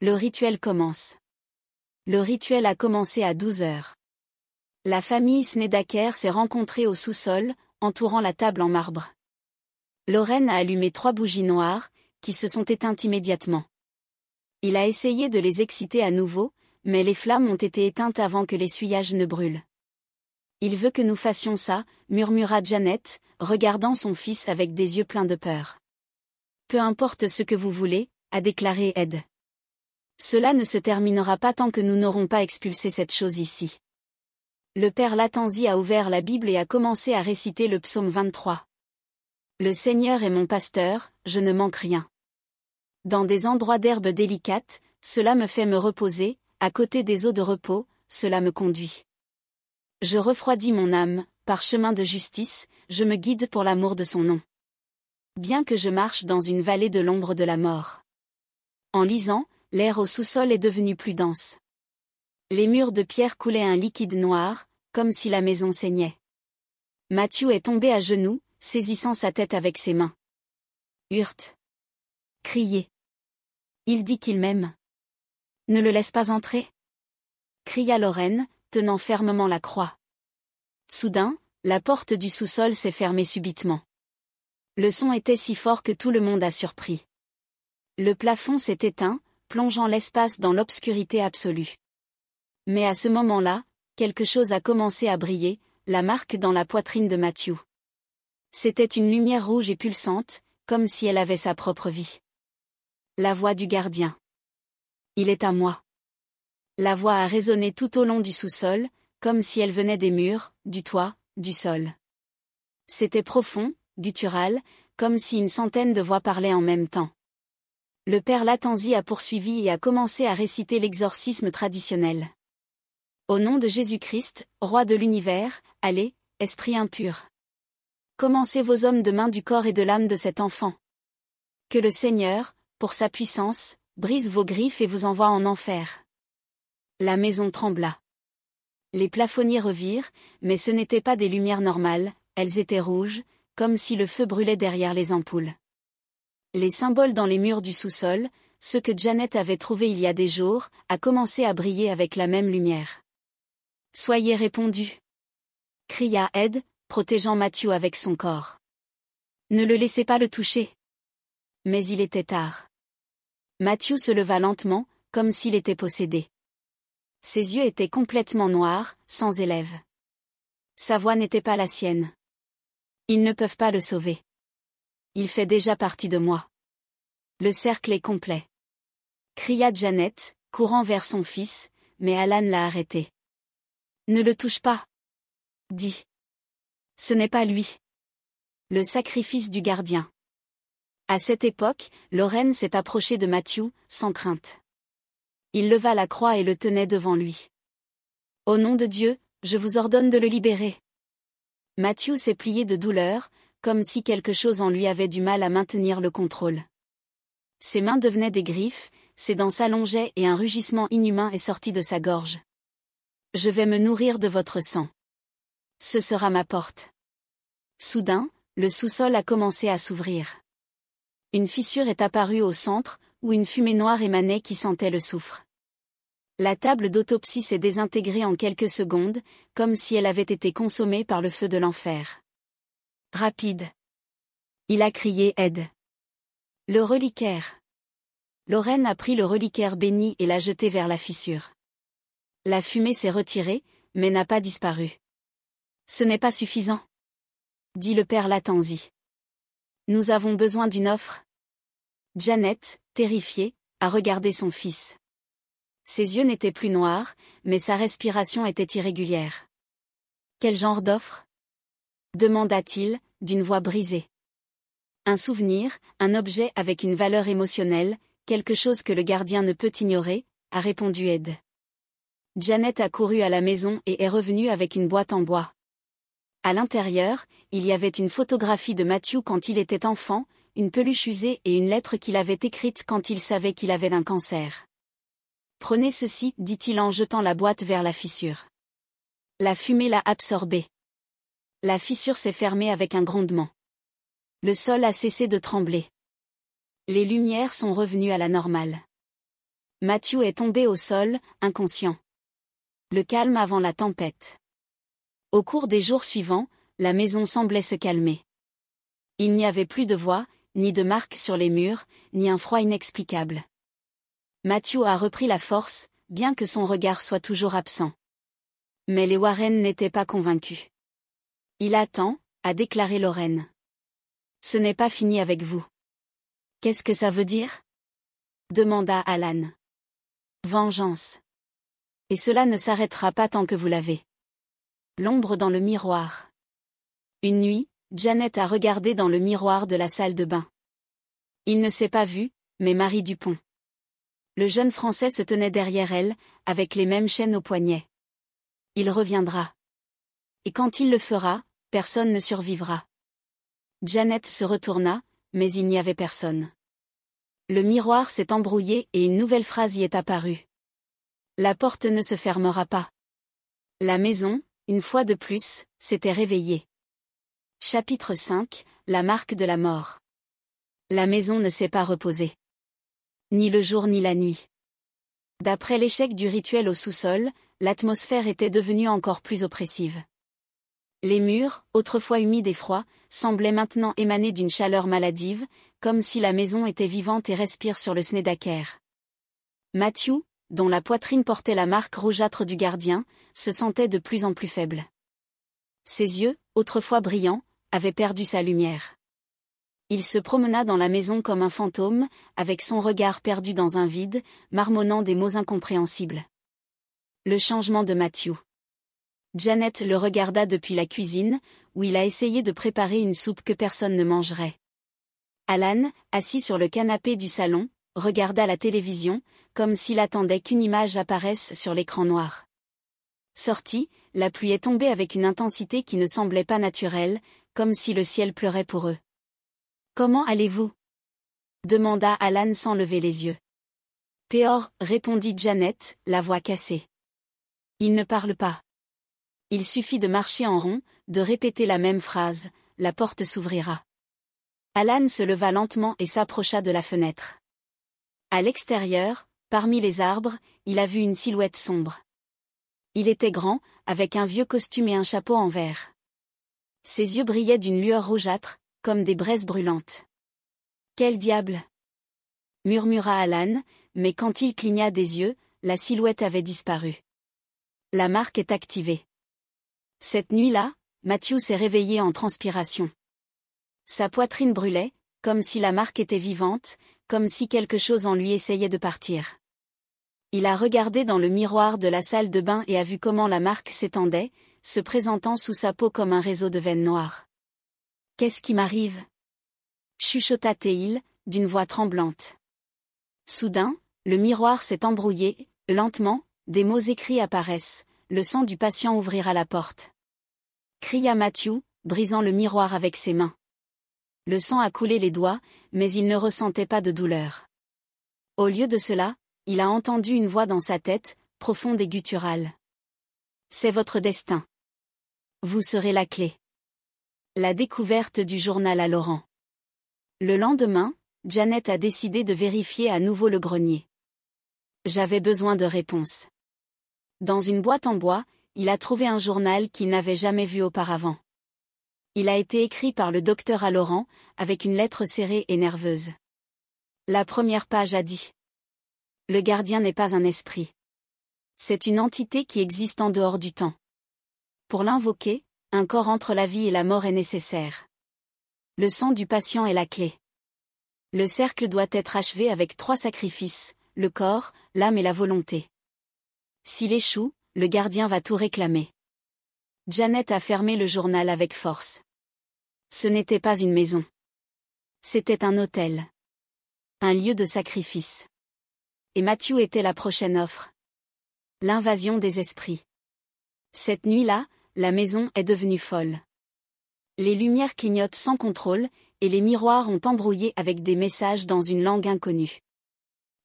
Le rituel commence. Le rituel a commencé à 12 heures. La famille Snedaker s'est rencontrée au sous-sol, entourant la table en marbre. Lorraine a allumé 3 bougies noires, qui se sont éteintes immédiatement. Il a essayé de les exciter à nouveau, mais les flammes ont été éteintes avant que l'essuyage ne brûle. Il veut que nous fassions ça, murmura Janet, regardant son fils avec des yeux pleins de peur. Peu importe ce que vous voulez, a déclaré Ed. Cela ne se terminera pas tant que nous n'aurons pas expulsé cette chose ici. Le père Latanzi a ouvert la Bible et a commencé à réciter le psaume 23. Le Seigneur est mon pasteur, je ne manque rien. Dans des endroits d'herbe délicate, cela me fait me reposer, à côté des eaux de repos, cela me conduit. Je refroidis mon âme, par chemin de justice, je me guide pour l'amour de son nom. Bien que je marche dans une vallée de l'ombre de la mort. En lisant, l'air au sous-sol est devenu plus dense. Les murs de pierre coulaient un liquide noir, comme si la maison saignait. Matthew est tombé à genoux, saisissant sa tête avec ses mains. Hurte. Criez. Il dit qu'il m'aime. Ne le laisse pas entrer. Cria Lorraine, tenant fermement la croix. Soudain, la porte du sous-sol s'est fermée subitement. Le son était si fort que tout le monde a surpris. Le plafond s'est éteint, plongeant l'espace dans l'obscurité absolue. Mais à ce moment-là, quelque chose a commencé à briller, la marque dans la poitrine de Matthew. C'était une lumière rouge et pulsante, comme si elle avait sa propre vie. La voix du gardien. Il est à moi. La voix a résonné tout au long du sous-sol, comme si elle venait des murs, du toit, du sol. C'était profond, guttural, comme si une centaine de voix parlaient en même temps. Le père Latanzi a poursuivi et a commencé à réciter l'exorcisme traditionnel. Au nom de Jésus-Christ, roi de l'univers, allez, esprit impur. Commencez vos hommes de main du corps et de l'âme de cet enfant. Que le Seigneur, pour sa puissance, brise vos griffes et vous envoie en enfer. La maison trembla. Les plafonniers revirent, mais ce n'étaient pas des lumières normales, elles étaient rouges, comme si le feu brûlait derrière les ampoules. Les symboles dans les murs du sous-sol, ceux que Janet avait trouvés il y a des jours, a commencé à briller avec la même lumière. Soyez répondus. Cria Ed, protégeant Matthew avec son corps. Ne le laissez pas le toucher. Mais il était tard. Matthew se leva lentement, comme s'il était possédé. Ses yeux étaient complètement noirs, sans élève. Sa voix n'était pas la sienne. Ils ne peuvent pas le sauver. Il fait déjà partie de moi. Le cercle est complet. Cria Janet, courant vers son fils, mais Alan l'a arrêté. Ne le touche pas. Dit. Ce n'est pas lui. Le sacrifice du gardien. À cette époque, Lorraine s'est approchée de Matthew, sans crainte. Il leva la croix et le tenait devant lui. Au nom de Dieu, je vous ordonne de le libérer. Matthew s'est plié de douleur, comme si quelque chose en lui avait du mal à maintenir le contrôle. Ses mains devenaient des griffes, ses dents s'allongeaient et un rugissement inhumain est sorti de sa gorge. Je vais me nourrir de votre sang. Ce sera ma porte. Soudain, le sous-sol a commencé à s'ouvrir. Une fissure est apparue au centre, où une fumée noire émanait qui sentait le soufre. La table d'autopsie s'est désintégrée en quelques secondes, comme si elle avait été consommée par le feu de l'enfer. Rapide. Il a crié aide. Le reliquaire. Lorraine a pris le reliquaire béni et l'a jeté vers la fissure. La fumée s'est retirée, mais n'a pas disparu. Ce n'est pas suffisant, dit le père Latanzi. Nous avons besoin d'une offre. Janet, terrifiée, a regardé son fils. Ses yeux n'étaient plus noirs, mais sa respiration était irrégulière. Quel genre d'offre? Demanda-t-il, d'une voix brisée. Un souvenir, un objet avec une valeur émotionnelle, quelque chose que le gardien ne peut ignorer, a répondu Ed. Janet a couru à la maison et est revenue avec une boîte en bois. À l'intérieur, il y avait une photographie de Matthew quand il était enfant, une peluche usée et une lettre qu'il avait écrite quand il savait qu'il avait un cancer. Prenez ceci, dit-il en jetant la boîte vers la fissure. La fumée l'a absorbée. La fissure s'est fermée avec un grondement. Le sol a cessé de trembler. Les lumières sont revenues à la normale. Matthew est tombé au sol, inconscient. Le calme avant la tempête. Au cours des jours suivants, la maison semblait se calmer. Il n'y avait plus de voix, ni de marques sur les murs, ni un froid inexplicable. Matthew a repris la force, bien que son regard soit toujours absent. Mais les Warren n'étaient pas convaincus. Il attend, a déclaré Lorraine. Ce n'est pas fini avec vous. Qu'est-ce que ça veut dire? Demanda Alan. Vengeance. Et cela ne s'arrêtera pas tant que vous l'avez. L'ombre dans le miroir. Une nuit, Janet a regardé dans le miroir de la salle de bain. Il ne s'est pas vu, mais Marie Dupont. Le jeune Français se tenait derrière elle, avec les mêmes chaînes aux poignets. Il reviendra. Et quand il le fera, personne ne survivra. Janet se retourna, mais il n'y avait personne. Le miroir s'est embrouillé et une nouvelle phrase y est apparue. La porte ne se fermera pas. La maison, une fois de plus, s'était réveillée. Chapitre 5, la marque de la mort. La maison ne s'est pas reposée. Ni le jour ni la nuit. D'après l'échec du rituel au sous-sol, l'atmosphère était devenue encore plus oppressive. Les murs, autrefois humides et froids, semblaient maintenant émaner d'une chaleur maladive, comme si la maison était vivante et respire sur le Snedeker. Matthew, dont la poitrine portait la marque rougeâtre du gardien, se sentait de plus en plus faible. Ses yeux, autrefois brillants, avaient perdu sa lumière. Il se promena dans la maison comme un fantôme, avec son regard perdu dans un vide, marmonnant des mots incompréhensibles. Le changement de Matthew. Janet le regarda depuis la cuisine, où il a essayé de préparer une soupe que personne ne mangerait. Alan, assis sur le canapé du salon, regarda la télévision, comme s'il attendait qu'une image apparaisse sur l'écran noir. Sorti, la pluie est tombée avec une intensité qui ne semblait pas naturelle, comme si le ciel pleurait pour eux. « Comment allez-vous » demanda Alan sans lever les yeux. « Péor, » répondit Janet, la voix cassée. Il ne parle pas. Il suffit de marcher en rond, de répéter la même phrase, la porte s'ouvrira. Alan se leva lentement et s'approcha de la fenêtre. À l'extérieur, parmi les arbres, il a vu une silhouette sombre. Il était grand, avec un vieux costume et un chapeau en verre. Ses yeux brillaient d'une lueur rougeâtre, comme des braises brûlantes. « Quel diable » murmura Alan, mais quand il cligna des yeux, la silhouette avait disparu. La marque est activée. Cette nuit-là, Matthew s'est réveillé en transpiration. Sa poitrine brûlait, comme si la marque était vivante, comme si quelque chose en lui essayait de partir. Il a regardé dans le miroir de la salle de bain et a vu comment la marque s'étendait, se présentant sous sa peau comme un réseau de veines noires. « Qu'est-ce qui m'arrive » chuchota Théil, d'une voix tremblante. Soudain, le miroir s'est embrouillé, lentement, des mots écrits apparaissent, le sang du patient ouvrira la porte. Cria Matthew, brisant le miroir avec ses mains. Le sang a coulé les doigts, mais il ne ressentait pas de douleur. Au lieu de cela, il a entendu une voix dans sa tête, profonde et gutturale. « C'est votre destin. Vous serez la clé. » La découverte du journal à Laurent. Le lendemain, Janet a décidé de vérifier à nouveau le grenier. J'avais besoin de réponses. Dans une boîte en bois, il a trouvé un journal qu'il n'avait jamais vu auparavant. Il a été écrit par le docteur à Laurent, avec une lettre serrée et nerveuse. La première page a dit: Le gardien n'est pas un esprit. C'est une entité qui existe en dehors du temps. Pour l'invoquer, un corps entre la vie et la mort est nécessaire. Le sang du patient est la clé. Le cercle doit être achevé avec 3 sacrifices, le corps, l'âme et la volonté. S'il échoue, le gardien va tout réclamer. Janet a fermé le journal avec force. Ce n'était pas une maison. C'était un hôtel. Un lieu de sacrifice. Et Matthew était la prochaine offre. L'invasion des esprits. Cette nuit-là, la maison est devenue folle. Les lumières clignotent sans contrôle, et les miroirs ont embrouillé avec des messages dans une langue inconnue.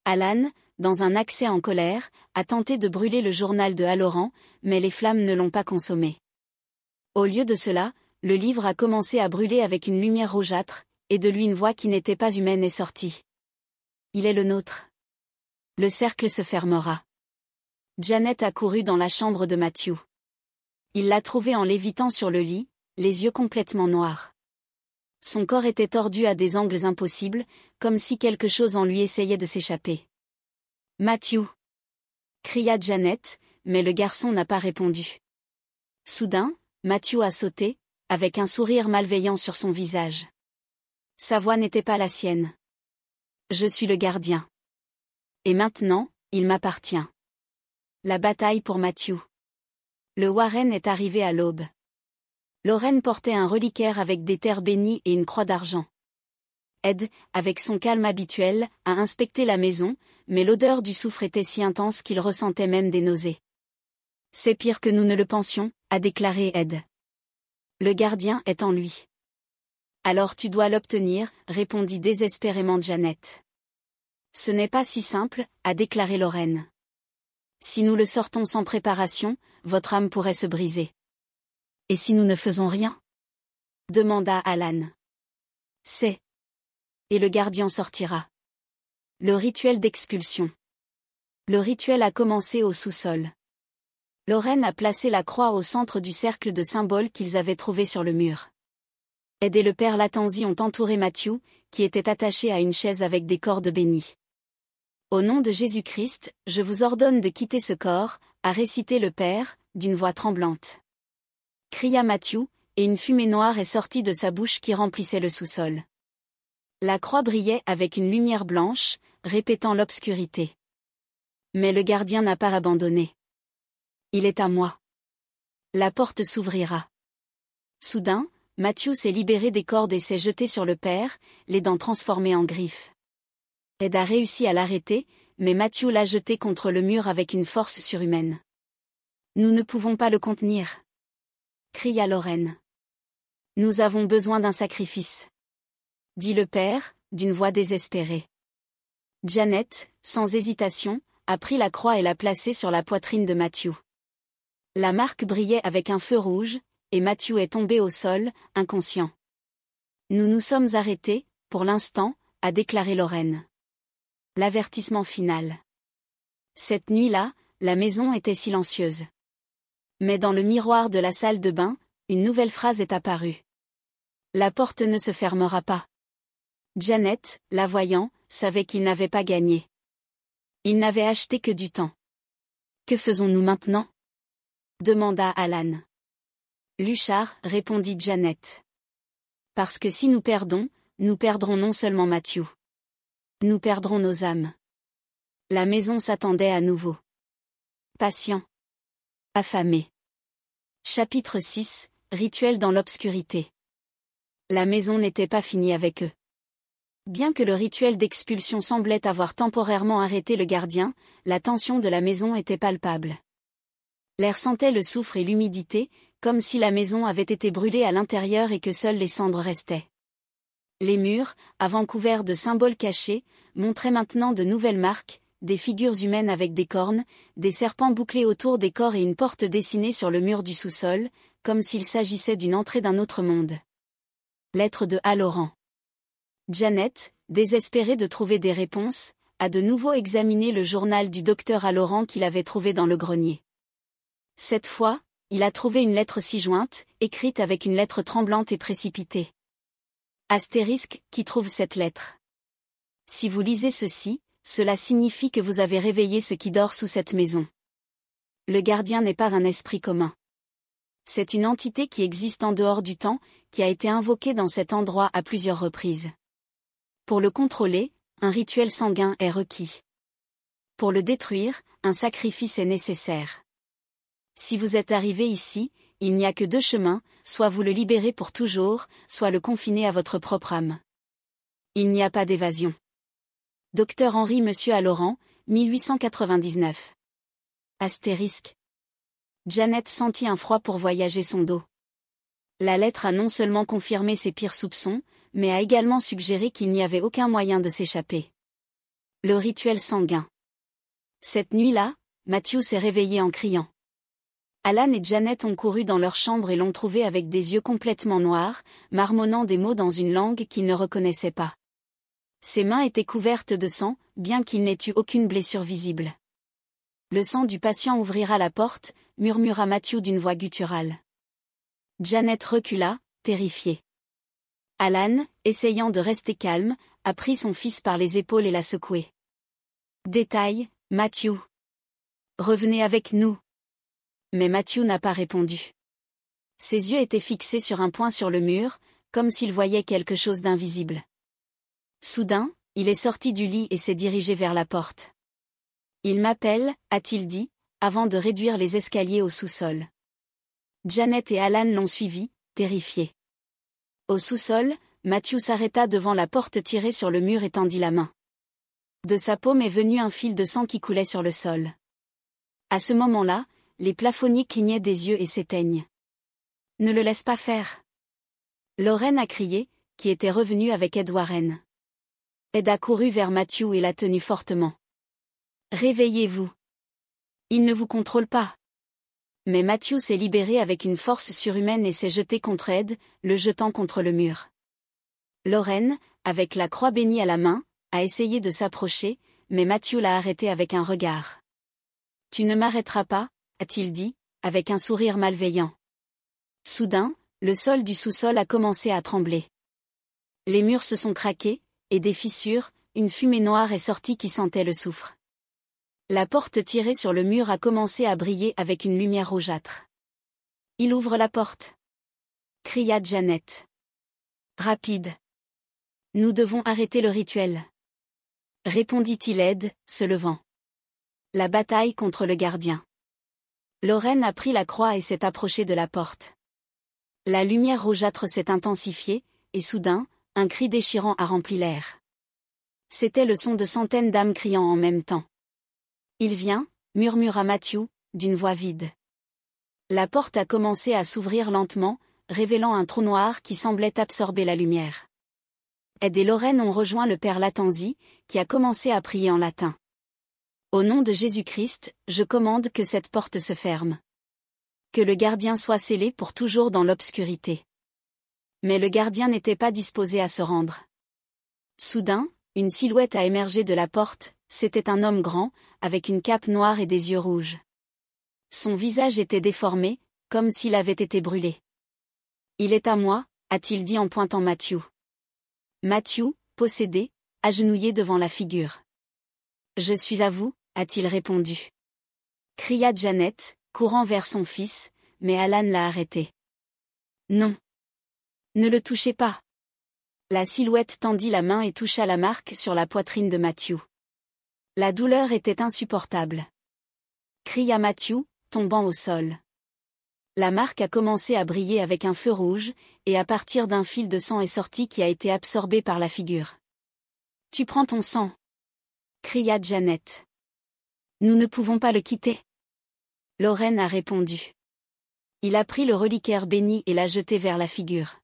Alan, dans un accès en colère, a tenté de brûler le journal de Laurent, mais les flammes ne l'ont pas consommé. Au lieu de cela, le livre a commencé à brûler avec une lumière rougeâtre, et de lui une voix qui n'était pas humaine est sortie. Il est le nôtre. Le cercle se fermera. Janet a couru dans la chambre de Matthew. Il l'a trouvé en lévitant sur le lit, les yeux complètement noirs. Son corps était tordu à des angles impossibles, comme si quelque chose en lui essayait de s'échapper. « Matthew !» cria Janet, mais le garçon n'a pas répondu. Soudain, Matthew a sauté, avec un sourire malveillant sur son visage. Sa voix n'était pas la sienne. « Je suis le gardien. Et maintenant, il m'appartient. » La bataille pour Matthew. Le Warren est arrivé à l'aube. Lorraine portait un reliquaire avec des terres bénies et une croix d'argent. Ed, avec son calme habituel, a inspecté la maison, mais l'odeur du soufre était si intense qu'il ressentait même des nausées. « C'est pire que nous ne le pensions », a déclaré Ed. « Le gardien est en lui. »« Alors tu dois l'obtenir », répondit désespérément Janet. « Ce n'est pas si simple », a déclaré Lorraine. « Si nous le sortons sans préparation, votre âme pourrait se briser. » « Et si nous ne faisons rien ?» demanda Alan. « C'est. » Et le gardien sortira. Le rituel d'expulsion. Le rituel a commencé au sous-sol. Lorraine a placé la croix au centre du cercle de symboles qu'ils avaient trouvé sur le mur. Ed et le père Latanzi ont entouré Matthew, qui était attaché à une chaise avec des cordes bénies. « Au nom de Jésus-Christ, je vous ordonne de quitter ce corps », a récité le père, d'une voix tremblante. Cria Matthew, et une fumée noire est sortie de sa bouche qui remplissait le sous-sol. La croix brillait avec une lumière blanche, répétant l'obscurité. Mais le gardien n'a pas abandonné. Il est à moi. La porte s'ouvrira. Soudain, Matthew s'est libéré des cordes et s'est jeté sur le père, les dents transformées en griffes. Ed a réussi à l'arrêter, mais Matthew l'a jeté contre le mur avec une force surhumaine. « Nous ne pouvons pas le contenir !» cria Lorraine. « Nous avons besoin d'un sacrifice !» dit le père, d'une voix désespérée. Janet, sans hésitation, a pris la croix et l'a placée sur la poitrine de Matthew. La marque brillait avec un feu rouge, et Matthew est tombé au sol, inconscient. « Nous nous sommes arrêtés, pour l'instant », a déclaré Lorraine. L'avertissement final. Cette nuit-là, la maison était silencieuse. Mais dans le miroir de la salle de bain, une nouvelle phrase est apparue. « La porte ne se fermera pas. » Janet, la voyant, savait qu'il n'avait pas gagné. Il n'avait acheté que du temps. « Que faisons-nous maintenant ?» demanda Alan. « Luchard, » répondit Janet. « Parce que si nous perdons, nous perdrons non seulement Matthew. Nous perdrons nos âmes. » La maison s'attendait à nouveau. Patient. Affamé. Chapitre 6, Rituel dans l'obscurité. La maison n'était pas finie avec eux. Bien que le rituel d'expulsion semblait avoir temporairement arrêté le gardien, la tension de la maison était palpable. L'air sentait le soufre et l'humidité, comme si la maison avait été brûlée à l'intérieur et que seules les cendres restaient. Les murs, avant couverts de symboles cachés, montraient maintenant de nouvelles marques, des figures humaines avec des cornes, des serpents bouclés autour des corps et une porte dessinée sur le mur du sous-sol, comme s'il s'agissait d'une entrée d'un autre monde. Lettre de A. Laurent. Janet, désespérée de trouver des réponses, a de nouveau examiné le journal du docteur A. Laurent qu'il avait trouvé dans le grenier. Cette fois, il a trouvé une lettre ci-jointe, écrite avec une lettre tremblante et précipitée. Astérisque, qui trouve cette lettre. Si vous lisez ceci, cela signifie que vous avez réveillé ce qui dort sous cette maison. Le gardien n'est pas un esprit commun. C'est une entité qui existe en dehors du temps, qui a été invoquée dans cet endroit à plusieurs reprises. Pour le contrôler, un rituel sanguin est requis. Pour le détruire, un sacrifice est nécessaire. Si vous êtes arrivé ici, il n'y a que deux chemins, soit vous le libérez pour toujours, soit le confiner à votre propre âme. Il n'y a pas d'évasion. Dr Henri Monsieur A. Laurent, 1899. Astérisque. Janet sentit un froid pour voyager son dos. La lettre a non seulement confirmé ses pires soupçons, mais a également suggéré qu'il n'y avait aucun moyen de s'échapper. Le rituel sanguin. Cette nuit-là, Matthew s'est réveillé en criant. Alan et Janet ont couru dans leur chambre et l'ont trouvé avec des yeux complètement noirs, marmonnant des mots dans une langue qu'ils ne reconnaissaient pas. Ses mains étaient couvertes de sang, bien qu'il n'ait eu aucune blessure visible. Le sang du patient ouvrira la porte, murmura Matthew d'une voix gutturale. Janet recula, terrifiée. Alan, essayant de rester calme, a pris son fils par les épaules et l'a secoué. Détail, Matthew. Revenez avec nous. Mais Matthew n'a pas répondu. Ses yeux étaient fixés sur un point sur le mur, comme s'il voyait quelque chose d'invisible. Soudain, il est sorti du lit et s'est dirigé vers la porte. Il m'appelle, a-t-il dit, avant de réduire les escaliers au sous-sol. Janet et Alan l'ont suivi, terrifiés. Au sous-sol, Matthew s'arrêta devant la porte tirée sur le mur et tendit la main. De sa paume est venu un fil de sang qui coulait sur le sol. À ce moment-là, les plafonniers clignaient des yeux et s'éteignent. Ne le laisse pas faire. Lorraine a crié, qui était revenue avec Ed Warren. Ed a couru vers Matthew et l'a tenu fortement. Réveillez-vous. Il ne vous contrôle pas. Mais Matthew s'est libéré avec une force surhumaine et s'est jeté contre Ed, le jetant contre le mur. Lorraine, avec la croix bénie à la main, a essayé de s'approcher, mais Matthew l'a arrêté avec un regard. Tu ne m'arrêteras pas, a-t-il dit, avec un sourire malveillant. Soudain, le sol du sous-sol a commencé à trembler. Les murs se sont craqués, et des fissures, une fumée noire est sortie qui sentait le soufre. La porte tirée sur le mur a commencé à briller avec une lumière rougeâtre. Il ouvre la porte. Cria Janet. Rapide. Nous devons arrêter le rituel. Répondit-il Ed, se levant. La bataille contre le gardien. Lorraine a pris la croix et s'est approchée de la porte. La lumière rougeâtre s'est intensifiée, et soudain, un cri déchirant a rempli l'air. C'était le son de centaines d'âmes criant en même temps. Il vient, murmura Matthew, d'une voix vide. La porte a commencé à s'ouvrir lentement, révélant un trou noir qui semblait absorber la lumière. Ed et Lorraine ont rejoint le père Latanzi, qui a commencé à prier en latin. Au nom de Jésus-Christ, je commande que cette porte se ferme. Que le gardien soit scellé pour toujours dans l'obscurité. Mais le gardien n'était pas disposé à se rendre. Soudain, une silhouette a émergé de la porte, c'était un homme grand, avec une cape noire et des yeux rouges. Son visage était déformé, comme s'il avait été brûlé. Il est à moi, a-t-il dit en pointant Matthew. Matthew, possédé, agenouillé devant la figure. Je suis à vous, a-t-il répondu. Cria Janet, courant vers son fils, mais Alan l'a arrêté. Non. Ne le touchez pas. La silhouette tendit la main et toucha la marque sur la poitrine de Matthew. La douleur était insupportable. Cria Matthew, tombant au sol. La marque a commencé à briller avec un feu rouge, et à partir d'un fil de sang est sorti qui a été absorbé par la figure. Tu prends ton sang. Cria Janet. Nous ne pouvons pas le quitter. Lorraine a répondu. Il a pris le reliquaire béni et l'a jeté vers la figure.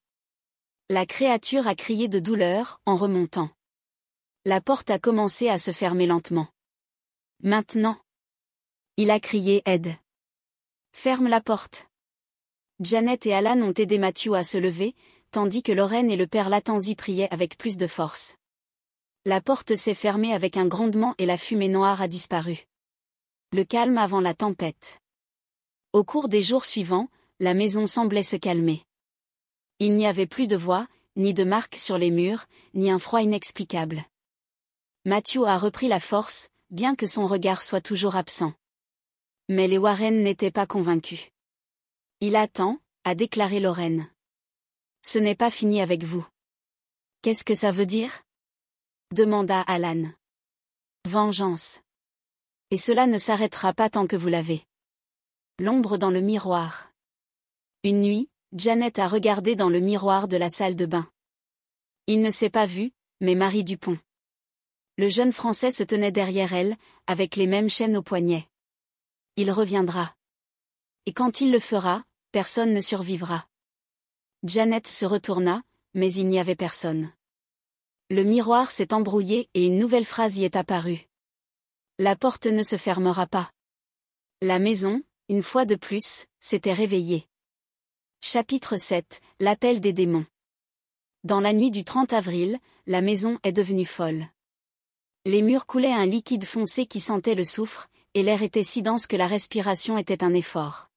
La créature a crié de douleur, en remontant. La porte a commencé à se fermer lentement. Maintenant. Il a crié Ed. Ferme la porte. Janet et Alan ont aidé Matthew à se lever, tandis que Lorraine et le père Lattanzi priaient avec plus de force. La porte s'est fermée avec un grondement et la fumée noire a disparu. Le calme avant la tempête. Au cours des jours suivants, la maison semblait se calmer. Il n'y avait plus de voix, ni de marques sur les murs, ni un froid inexplicable. Matthew a repris la force, bien que son regard soit toujours absent. Mais les Warren n'étaient pas convaincus. Il attend, a déclaré Lorraine. Ce n'est pas fini avec vous. Qu'est-ce que ça veut dire? Demanda Alan. Vengeance. Et cela ne s'arrêtera pas tant que vous l'avez. L'ombre dans le miroir. Une nuit, Janet a regardé dans le miroir de la salle de bain. Il ne s'est pas vu, mais Marie Dupont. Le jeune Français se tenait derrière elle, avec les mêmes chaînes aux poignets. Il reviendra. Et quand il le fera, personne ne survivra. Janet se retourna, mais il n'y avait personne. Le miroir s'est embrouillé et une nouvelle phrase y est apparue. La porte ne se fermera pas. La maison, une fois de plus, s'était réveillée. Chapitre 7, l'appel des démons. Dans la nuit du 30 avril, la maison est devenue folle. Les murs coulaient un liquide foncé qui sentait le soufre, et l'air était si dense que la respiration était un effort.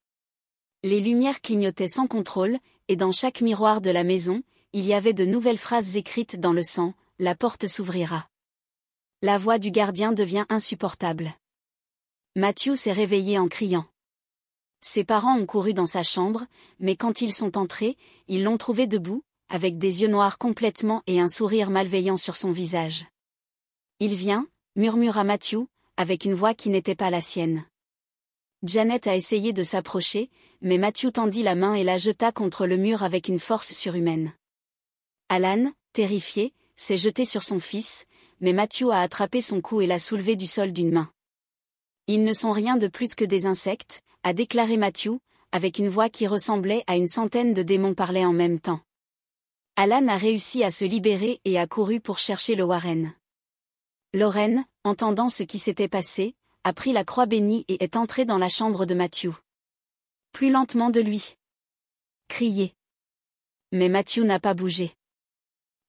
Les lumières clignotaient sans contrôle, et dans chaque miroir de la maison, il y avait de nouvelles phrases écrites dans le sang, la porte s'ouvrira. La voix du gardien devient insupportable. Matthew s'est réveillé en criant. Ses parents ont couru dans sa chambre, mais quand ils sont entrés, ils l'ont trouvé debout, avec des yeux noirs complètement et un sourire malveillant sur son visage. Il vient, murmura Matthew, avec une voix qui n'était pas la sienne. Janet a essayé de s'approcher, mais Matthew tendit la main et la jeta contre le mur avec une force surhumaine. Alan, terrifié, s'est jeté sur son fils, mais Matthew a attrapé son cou et l'a soulevé du sol d'une main. Ils ne sont rien de plus que des insectes, a déclaré Matthew, avec une voix qui ressemblait à une centaine de démons parlaient en même temps. Alan a réussi à se libérer et a couru pour chercher le Warren. Lorraine, entendant ce qui s'était passé, a pris la croix bénie et est entrée dans la chambre de Matthew. Plus lentement de lui. Crier. Mais Matthew n'a pas bougé.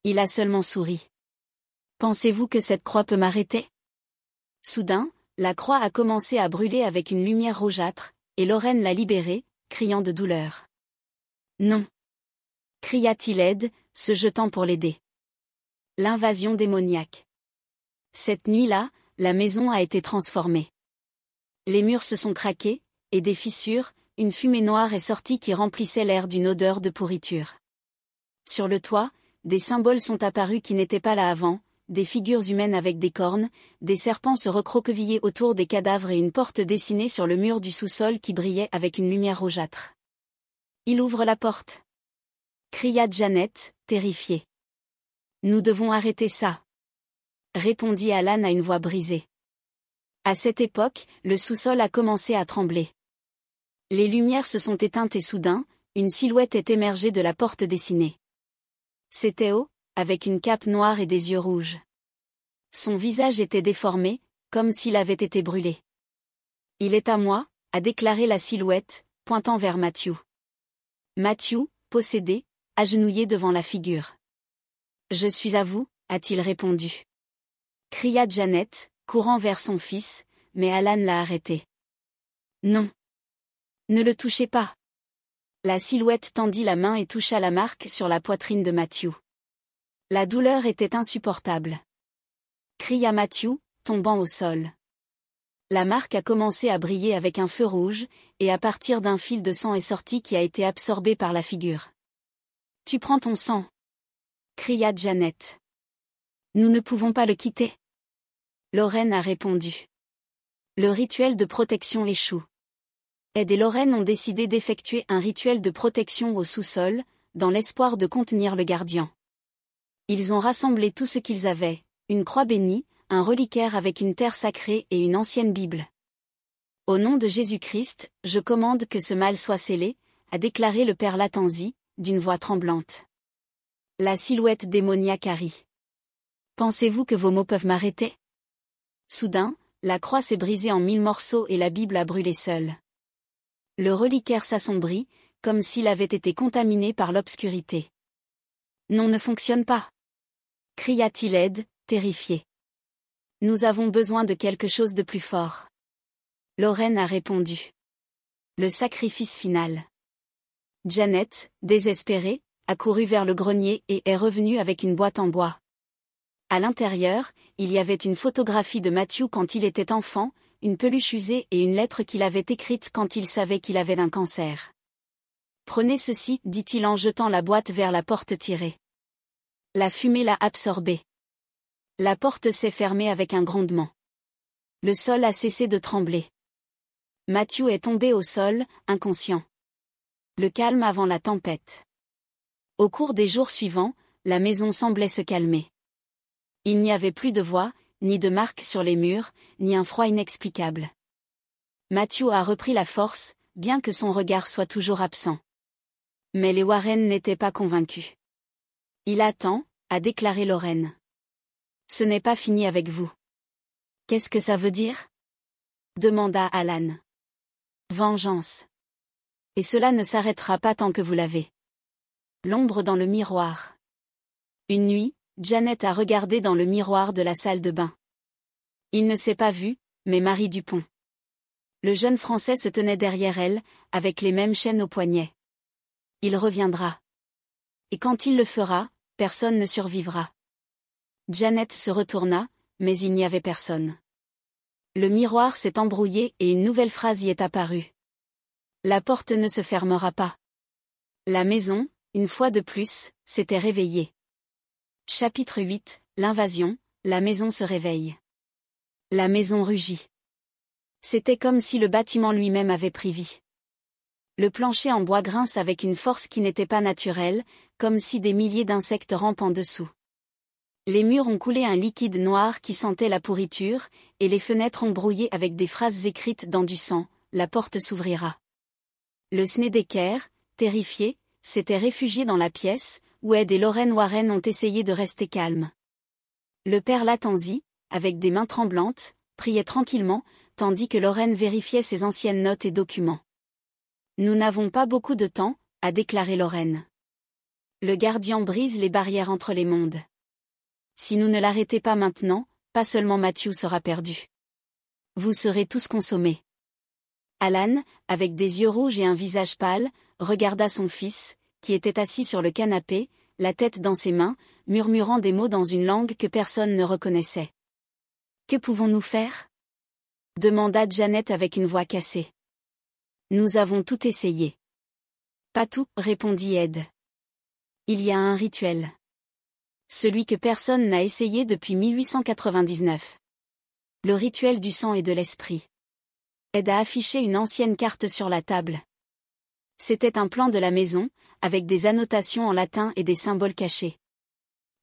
Il a seulement souri. Pensez-vous que cette croix peut m'arrêter? Soudain, la croix a commencé à brûler avec une lumière rougeâtre, et Lorraine l'a libérée, criant de douleur. Non. Cria-t-il aide, se jetant pour l'aider. L'invasion démoniaque. Cette nuit-là, la maison a été transformée. Les murs se sont craqués, et des fissures, une fumée noire est sortie qui remplissait l'air d'une odeur de pourriture. Sur le toit, des symboles sont apparus qui n'étaient pas là avant, des figures humaines avec des cornes, des serpents se recroquevillaient autour des cadavres et une porte dessinée sur le mur du sous-sol qui brillait avec une lumière rougeâtre. Il ouvre la porte. Cria Janet, terrifiée. Nous devons arrêter ça. Répondit Alan à une voix brisée. À cette époque, le sous-sol a commencé à trembler. Les lumières se sont éteintes et soudain, une silhouette est émergée de la porte dessinée. C'est Théo, avec une cape noire et des yeux rouges. Son visage était déformé, comme s'il avait été brûlé. Il est à moi, a déclaré la silhouette, pointant vers Matthew. Matthew, possédé, agenouillé devant la figure. Je suis à vous, a-t-il répondu. Cria Janet, courant vers son fils, mais Alan l'a arrêté. Non. Ne le touchez pas. La silhouette tendit la main et toucha la marque sur la poitrine de Matthew. La douleur était insupportable. Cria Matthew, tombant au sol. La marque a commencé à briller avec un feu rouge, et à partir d'un fil de sang est sorti qui a été absorbé par la figure. Tu prends ton sang. Cria Janet. Nous ne pouvons pas le quitter. Lorraine a répondu. Le rituel de protection échoue. Ed et Lorraine ont décidé d'effectuer un rituel de protection au sous-sol, dans l'espoir de contenir le gardien. Ils ont rassemblé tout ce qu'ils avaient, une croix bénie, un reliquaire avec une terre sacrée et une ancienne Bible. Au nom de Jésus-Christ, je commande que ce mal soit scellé, a déclaré le père Lattanzi, d'une voix tremblante. La silhouette démoniaque a ri. Pensez-vous que vos mots peuvent m'arrêter? Soudain, la croix s'est brisée en 1000 morceaux et la Bible a brûlé seule. Le reliquaire s'assombrit, comme s'il avait été contaminé par l'obscurité. Non, ne fonctionne pas. Cria-t-il Ed, terrifié. Nous avons besoin de quelque chose de plus fort. Lorraine a répondu. Le sacrifice final. Janet, désespérée, a couru vers le grenier et est revenue avec une boîte en bois. À l'intérieur, il y avait une photographie de Matthew quand il était enfant, une peluche usée et une lettre qu'il avait écrite quand il savait qu'il avait un cancer. Prenez ceci, dit-il en jetant la boîte vers la porte tirée. La fumée l'a absorbée. La porte s'est fermée avec un grondement. Le sol a cessé de trembler. Matthew est tombé au sol, inconscient. Le calme avant la tempête. Au cours des jours suivants, la maison semblait se calmer. Il n'y avait plus de voix, ni de marques sur les murs, ni un froid inexplicable. Matthew a repris la force, bien que son regard soit toujours absent. Mais les Warren n'étaient pas convaincus. Il attend, a déclaré Lorraine. Ce n'est pas fini avec vous. Qu'est-ce que ça veut dire? Demanda Alan. Vengeance. Et cela ne s'arrêtera pas tant que vous l'avez. L'ombre dans le miroir. Une nuit, Janet a regardé dans le miroir de la salle de bain. Il ne s'est pas vu, mais Marie Dupont. Le jeune Français se tenait derrière elle, avec les mêmes chaînes aux poignets. Il reviendra. Et quand il le fera, personne ne survivra. Janet se retourna, mais il n'y avait personne. Le miroir s'est embrouillé et une nouvelle phrase y est apparue. La porte ne se fermera pas. La maison, une fois de plus, s'était réveillée. Chapitre 8, l'invasion, la maison se réveille. La maison rugit. C'était comme si le bâtiment lui-même avait pris vie. Le plancher en bois grince avec une force qui n'était pas naturelle, comme si des milliers d'insectes rampent en dessous. Les murs ont coulé un liquide noir qui sentait la pourriture, et les fenêtres ont brouillé avec des phrases écrites dans du sang, la porte s'ouvrira. Le Snedeker, terrifié, s'était réfugié dans la pièce, où Ed et Lorraine Warren ont essayé de rester calmes. Le père Latanzi, avec des mains tremblantes, priait tranquillement, tandis que Lorraine vérifiait ses anciennes notes et documents. Nous n'avons pas beaucoup de temps, a déclaré Lorraine. Le gardien brise les barrières entre les mondes. Si nous ne l'arrêtez pas maintenant, pas seulement Matthew sera perdu. Vous serez tous consommés. Alan, avec des yeux rouges et un visage pâle, regarda son fils, qui était assis sur le canapé, la tête dans ses mains, murmurant des mots dans une langue que personne ne reconnaissait. « Que pouvons-nous faire » demanda Janet avec une voix cassée. « Nous avons tout essayé. »« Pas tout, » répondit Ed. « Il y a un rituel. Celui que personne n'a essayé depuis 1899. Le rituel du sang et de l'esprit. » Ed a affiché une ancienne carte sur la table. C'était un plan de la maison, avec des annotations en latin et des symboles cachés.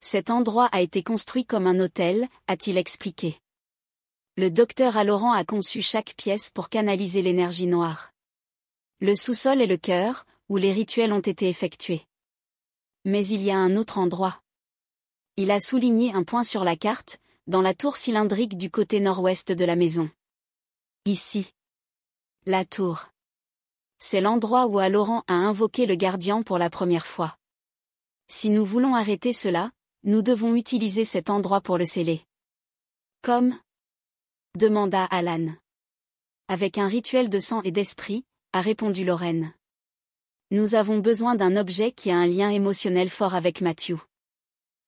Cet endroit a été construit comme un hôtel, a-t-il expliqué. Le docteur Aloran a conçu chaque pièce pour canaliser l'énergie noire. Le sous-sol est le cœur, où les rituels ont été effectués. Mais il y a un autre endroit. Il a souligné un point sur la carte, dans la tour cylindrique du côté nord-ouest de la maison. Ici. La tour. C'est l'endroit où Aloran a invoqué le gardien pour la première fois. Si nous voulons arrêter cela, nous devons utiliser cet endroit pour le sceller. Comme ? demanda Alan. Avec un rituel de sang et d'esprit, a répondu Lorraine. Nous avons besoin d'un objet qui a un lien émotionnel fort avec Matthew.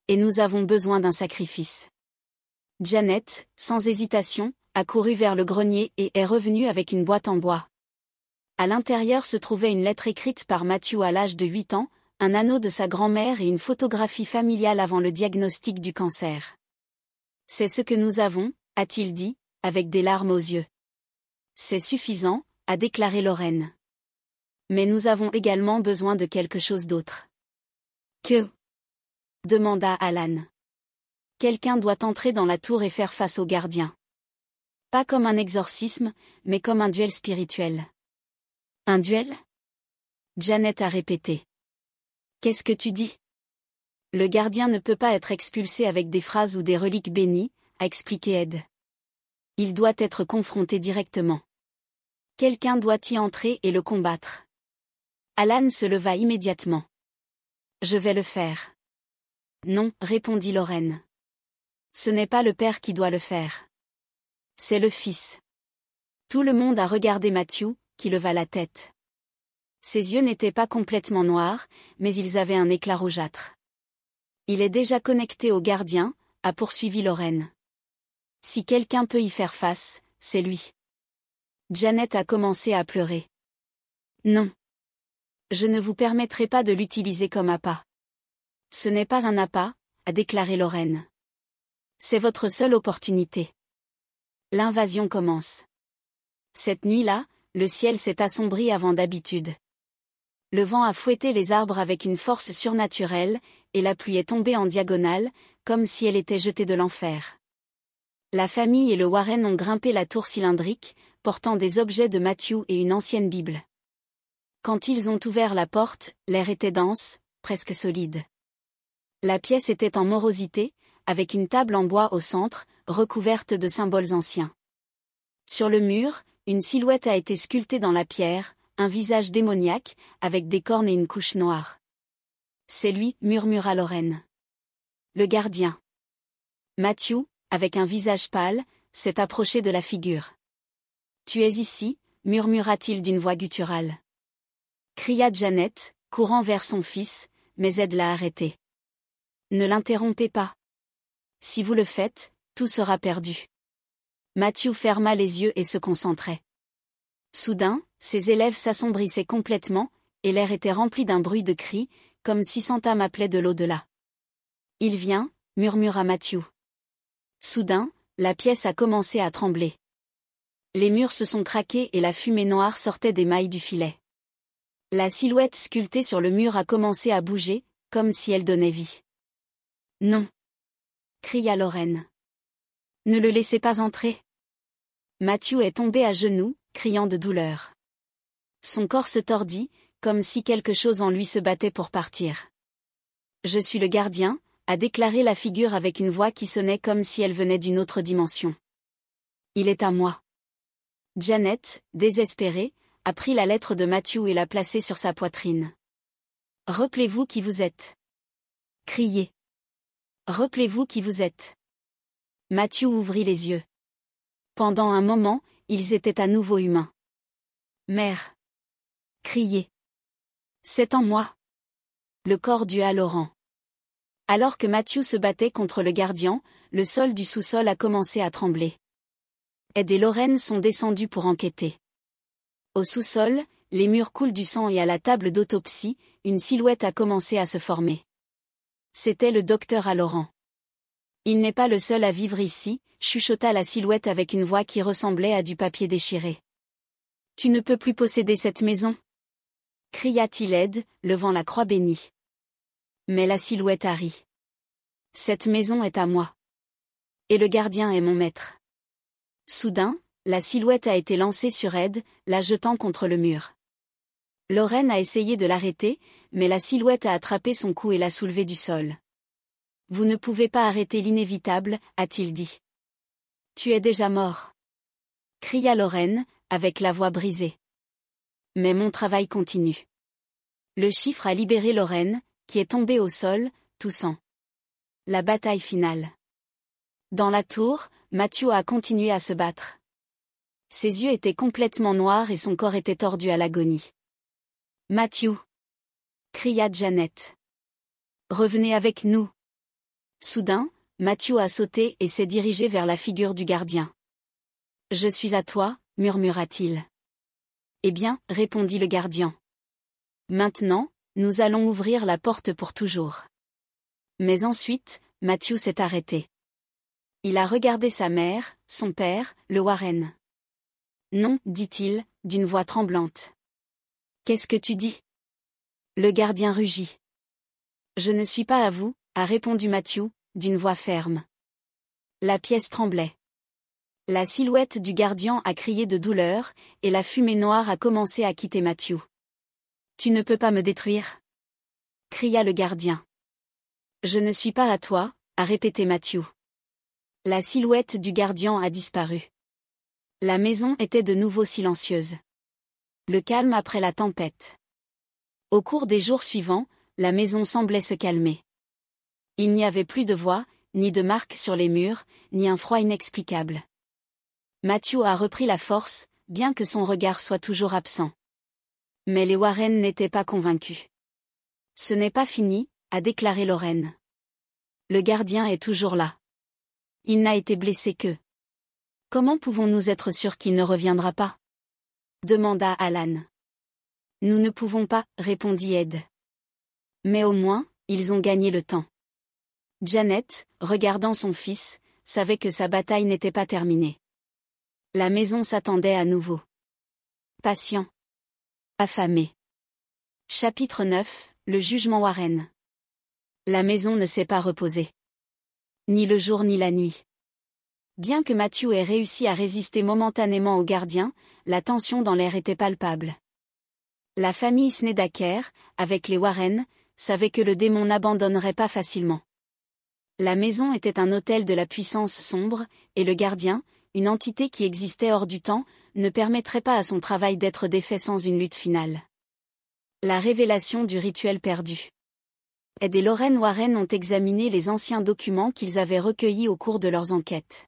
Et nous avons besoin d'un sacrifice. Janet, sans hésitation, a couru vers le grenier et est revenue avec une boîte en bois. À l'intérieur se trouvait une lettre écrite par Matthew à l'âge de 8 ans, un anneau de sa grand-mère et une photographie familiale avant le diagnostic du cancer. C'est ce que nous avons, a-t-il dit, avec des larmes aux yeux. C'est suffisant, a déclaré Lorraine. Mais nous avons également besoin de quelque chose d'autre. Que ? demanda Alan. Quelqu'un doit entrer dans la tour et faire face au gardien. Pas comme un exorcisme, mais comme un duel spirituel. Un duel ? Janet a répété. Qu'est-ce que tu dis ? Le gardien ne peut pas être expulsé avec des phrases ou des reliques bénies, a expliqué Ed. Il doit être confronté directement. Quelqu'un doit y entrer et le combattre. Alan se leva immédiatement. Je vais le faire. Non, répondit Lorraine. Ce n'est pas le père qui doit le faire. C'est le fils. Tout le monde a regardé Matthew, qui leva la tête. Ses yeux n'étaient pas complètement noirs, mais ils avaient un éclat rougeâtre. Il est déjà connecté au gardien, a poursuivi Lorraine. Si quelqu'un peut y faire face, c'est lui. Janet a commencé à pleurer. Non. Je ne vous permettrai pas de l'utiliser comme appât. Ce n'est pas un appât, a déclaré Lorraine. C'est votre seule opportunité. L'invasion commence. Cette nuit-là, le ciel s'est assombri avant d'habitude. Le vent a fouetté les arbres avec une force surnaturelle, et la pluie est tombée en diagonale, comme si elle était jetée de l'enfer. La famille et le Warren ont grimpé la tour cylindrique, portant des objets de Matthew et une ancienne Bible. Quand ils ont ouvert la porte, l'air était dense, presque solide. La pièce était en morosité, avec une table en bois au centre, recouverte de symboles anciens. Sur le mur, une silhouette a été sculptée dans la pierre, un visage démoniaque, avec des cornes et une couche noire. C'est lui, murmura Lorraine. Le gardien. Matthew, avec un visage pâle, s'est approché de la figure. Tu es ici, murmura-t-il d'une voix gutturale. Cria Janet, courant vers son fils, mais Ed l'a arrêté. Ne l'interrompez pas. Si vous le faites, tout sera perdu. Matthew ferma les yeux et se concentrait. Soudain, ses élèves s'assombrissaient complètement, et l'air était rempli d'un bruit de cris, comme si Santa m'appelait de l'au-delà. Il vient, murmura Matthew. Soudain, la pièce a commencé à trembler. Les murs se sont craqués et la fumée noire sortait des mailles du filet. La silhouette sculptée sur le mur a commencé à bouger, comme si elle donnait vie. Non. Cria Lorraine. Ne le laissez pas entrer. Matthew est tombé à genoux, criant de douleur. Son corps se tordit, comme si quelque chose en lui se battait pour partir. Je suis le gardien, a déclaré la figure avec une voix qui sonnait comme si elle venait d'une autre dimension. Il est à moi. Janet, désespérée, a pris la lettre de Matthew et l'a placée sur sa poitrine. Rappelez-vous qui vous êtes. Criez. Rappelez-vous qui vous êtes. Matthew ouvrit les yeux. Pendant un moment, ils étaient à nouveau humains. Mère. Criez. C'est en moi. Le corps du Laurent. Alors que Matthew se battait contre le gardien, le sol du sous-sol a commencé à trembler. Ed et Lorraine sont descendus pour enquêter. Au sous-sol, les murs coulent du sang et à la table d'autopsie, une silhouette a commencé à se former. C'était le docteur Laurent. Il n'est pas le seul à vivre ici, chuchota la silhouette avec une voix qui ressemblait à du papier déchiré. Tu ne peux plus posséder cette maison. Cria-t-il Ed, levant la croix bénie. Mais la silhouette a ri. Cette maison est à moi. Et le gardien est mon maître. Soudain, la silhouette a été lancée sur Ed, la jetant contre le mur. Lorraine a essayé de l'arrêter, mais la silhouette a attrapé son cou et l'a soulevé du sol. Vous ne pouvez pas arrêter l'inévitable, a-t-il dit. Tu es déjà mort. Cria Lorraine, avec la voix brisée. Mais mon travail continue. Le chiffre a libéré Lorraine, qui est tombée au sol, toussant. La bataille finale. Dans la tour, Matthew a continué à se battre. Ses yeux étaient complètement noirs et son corps était tordu à l'agonie. Matthew. Cria Janet. Revenez avec nous. Soudain, Matthew a sauté et s'est dirigé vers la figure du gardien. Je suis à toi, murmura-t-il. Eh bien, répondit le gardien. Maintenant, nous allons ouvrir la porte pour toujours. Mais ensuite, Matthew s'est arrêté. Il a regardé sa mère, son père, le Warren. Non, dit-il, d'une voix tremblante. Qu'est-ce que tu dis? Le gardien rugit. Je ne suis pas à vous, a répondu Matthew, d'une voix ferme. La pièce tremblait. La silhouette du gardien a crié de douleur, et la fumée noire a commencé à quitter Matthew. Tu ne peux pas me détruire? Cria le gardien. Je ne suis pas à toi, a répété Matthew. La silhouette du gardien a disparu. La maison était de nouveau silencieuse. Le calme après la tempête. Au cours des jours suivants, la maison semblait se calmer. Il n'y avait plus de voix, ni de marques sur les murs, ni un froid inexplicable. Matthew a repris la force, bien que son regard soit toujours absent. Mais les Warren n'étaient pas convaincus. Ce n'est pas fini, a déclaré Lorraine. Le gardien est toujours là. Il n'a été blessé que. Comment pouvons-nous être sûrs qu'il ne reviendra pas? Demanda Alan. Nous ne pouvons pas, répondit Ed. Mais au moins, ils ont gagné le temps. Janet, regardant son fils, savait que sa bataille n'était pas terminée. La maison s'attendait à nouveau. Patient. Affamé. Chapitre 9, le jugement Warren. La maison ne s'est pas reposée. Ni le jour ni la nuit. Bien que Matthew ait réussi à résister momentanément au gardien, la tension dans l'air était palpable. La famille Snedeker, avec les Warren, savait que le démon n'abandonnerait pas facilement. La maison était un hôtel de la puissance sombre, et le gardien, une entité qui existait hors du temps, ne permettrait pas à son travail d'être défait sans une lutte finale. La révélation du rituel perdu. Ed et Lorraine Warren ont examiné les anciens documents qu'ils avaient recueillis au cours de leurs enquêtes.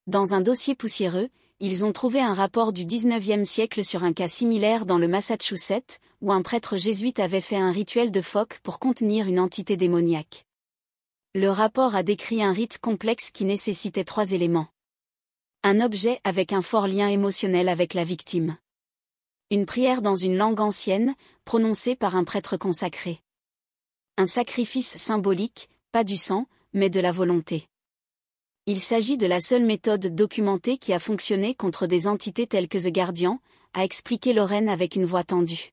Dans un dossier poussiéreux, ils ont trouvé un rapport du XIXe siècle sur un cas similaire dans le Massachusetts, où un prêtre jésuite avait fait un rituel de phoque pour contenir une entité démoniaque. Le rapport a décrit un rite complexe qui nécessitait 3 éléments. Un objet avec un fort lien émotionnel avec la victime. Une prière dans une langue ancienne, prononcée par un prêtre consacré. Un sacrifice symbolique, pas du sang, mais de la volonté. Il s'agit de la seule méthode documentée qui a fonctionné contre des entités telles que The Guardian, a expliqué Lorraine avec une voix tendue.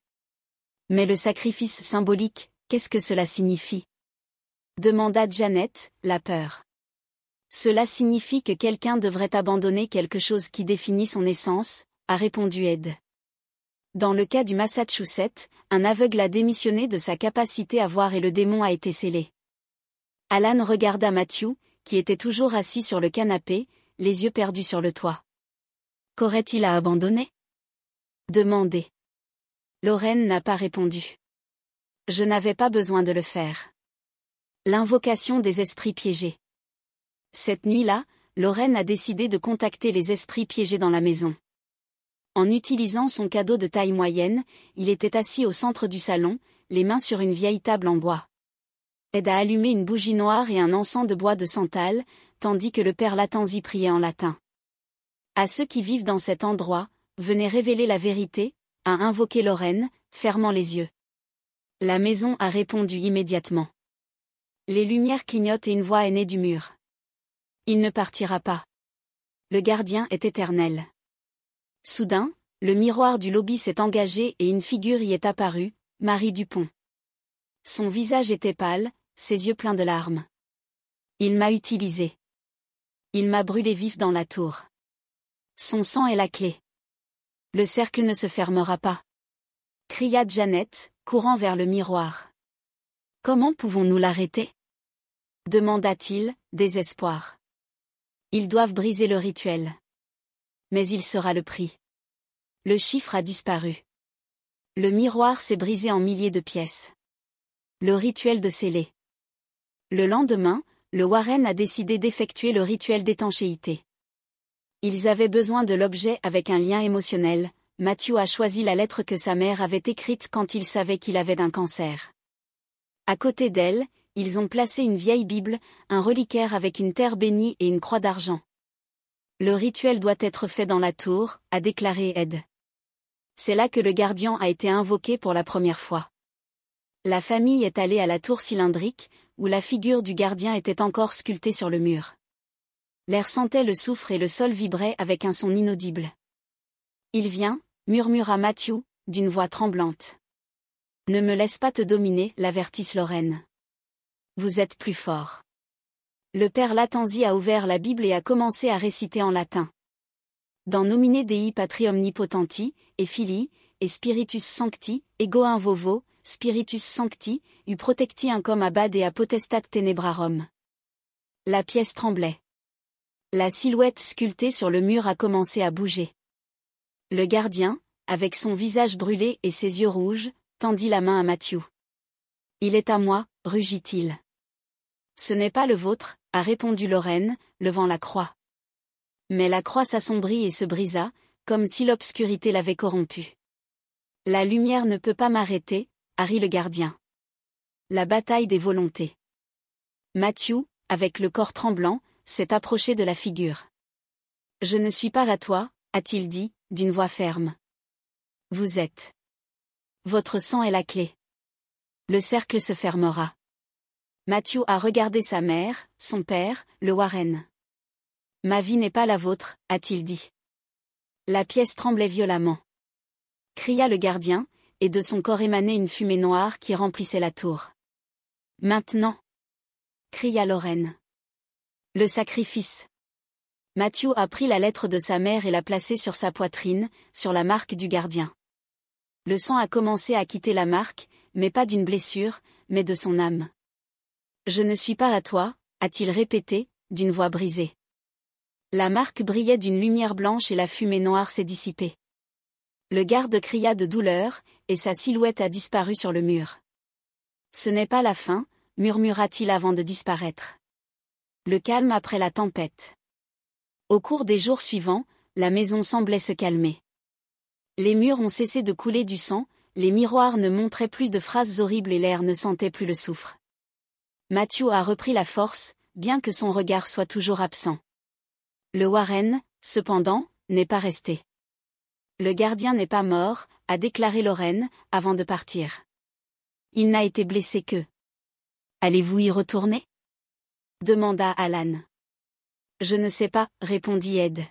Mais le sacrifice symbolique, qu'est-ce que cela signifie? Demanda Janet, la peur. Cela signifie que quelqu'un devrait abandonner quelque chose qui définit son essence, a répondu Ed. Dans le cas du Massachusetts, un aveugle a démissionné de sa capacité à voir et le démon a été scellé. Alan regarda Matthew, qui était toujours assis sur le canapé, les yeux perdus sur le toit. Qu'aurait-il à abandonner? Demandé. Lorraine n'a pas répondu. Je n'avais pas besoin de le faire. L'invocation des esprits piégés. Cette nuit-là, Lorraine a décidé de contacter les esprits piégés dans la maison. En utilisant son cadeau de taille moyenne, il était assis au centre du salon, les mains sur une vieille table en bois. Ed a allumé une bougie noire et un encens de bois de santal, tandis que le père Latanzi priait en latin. À ceux qui vivent dans cet endroit, venez révéler la vérité, a invoqué Lorraine, fermant les yeux. La maison a répondu immédiatement. Les lumières clignotent et une voix est née du mur. Il ne partira pas. Le gardien est éternel. Soudain, le miroir du lobby s'est engagé et une figure y est apparue, Marie Dupont. Son visage était pâle, ses yeux pleins de larmes. Il m'a utilisé. Il m'a brûlé vif dans la tour. Son sang est la clé. Le cercle ne se fermera pas. Cria Janet, courant vers le miroir. Comment pouvons-nous l'arrêter? Demanda-t-il, désespoir. Ils doivent briser le rituel. Mais il sera le prix. Le chiffre a disparu. Le miroir s'est brisé en milliers de pièces. Le rituel de scellé. Le lendemain, le Warren a décidé d'effectuer le rituel d'étanchéité. Ils avaient besoin de l'objet avec un lien émotionnel. Matthew a choisi la lettre que sa mère avait écrite quand il savait qu'il avait un cancer. À côté d'elle, ils ont placé une vieille Bible, un reliquaire avec une terre bénie et une croix d'argent. Le rituel doit être fait dans la tour, a déclaré Ed. C'est là que le gardien a été invoqué pour la première fois. La famille est allée à la tour cylindrique, où la figure du gardien était encore sculptée sur le mur. L'air sentait le soufre et le sol vibrait avec un son inaudible. Il vient, murmura Matthew, d'une voix tremblante. Ne me laisse pas te dominer, l'avertisse Lorraine. Vous êtes plus fort. Le père Latanzi a ouvert la Bible et a commencé à réciter en latin. Dans Nomine Dei Patri Omnipotenti, et Filii, et Spiritus Sancti, ego in vovo, Spiritus Sancti, u protecti incom abad et a potestat tenebrarum. La pièce tremblait. La silhouette sculptée sur le mur a commencé à bouger. Le gardien, avec son visage brûlé et ses yeux rouges, tendit la main à Matthew. Il est à moi, rugit-il. Ce n'est pas le vôtre, a répondu Lorraine, levant la croix. Mais la croix s'assombrit et se brisa, comme si l'obscurité l'avait corrompue. La lumière ne peut pas m'arrêter, a ri le gardien. La bataille des volontés. Matthew, avec le corps tremblant, s'est approché de la figure. Je ne suis pas à toi, a-t-il dit, d'une voix ferme. Vous êtes. Votre sang est la clé. Le cercle se fermera. Matthew a regardé sa mère, son père, le Warren. Ma vie n'est pas la vôtre, a-t-il dit. La pièce tremblait violemment. Cria le gardien, et de son corps émanait une fumée noire qui remplissait la tour. Maintenant. Cria Lorraine. Le sacrifice. Matthew a pris la lettre de sa mère et l'a placée sur sa poitrine, sur la marque du gardien. Le sang a commencé à quitter la marque, mais pas d'une blessure, mais de son âme. Je ne suis pas à toi, a-t-il répété, d'une voix brisée. La marque brillait d'une lumière blanche et la fumée noire s'est dissipée. Le garde cria de douleur, et sa silhouette a disparu sur le mur. Ce n'est pas la fin, murmura-t-il avant de disparaître. Le calme après la tempête. Au cours des jours suivants, la maison semblait se calmer. Les murs ont cessé de couler du sang, les miroirs ne montraient plus de phrases horribles et l'air ne sentait plus le soufre. Matthew a repris la force, bien que son regard soit toujours absent. Le Warren, cependant, n'est pas resté. Le gardien n'est pas mort, a déclaré Lorraine, avant de partir. Il n'a été blessé que. Allez-vous y retourner? Demanda Alan. Je ne sais pas, répondit Ed.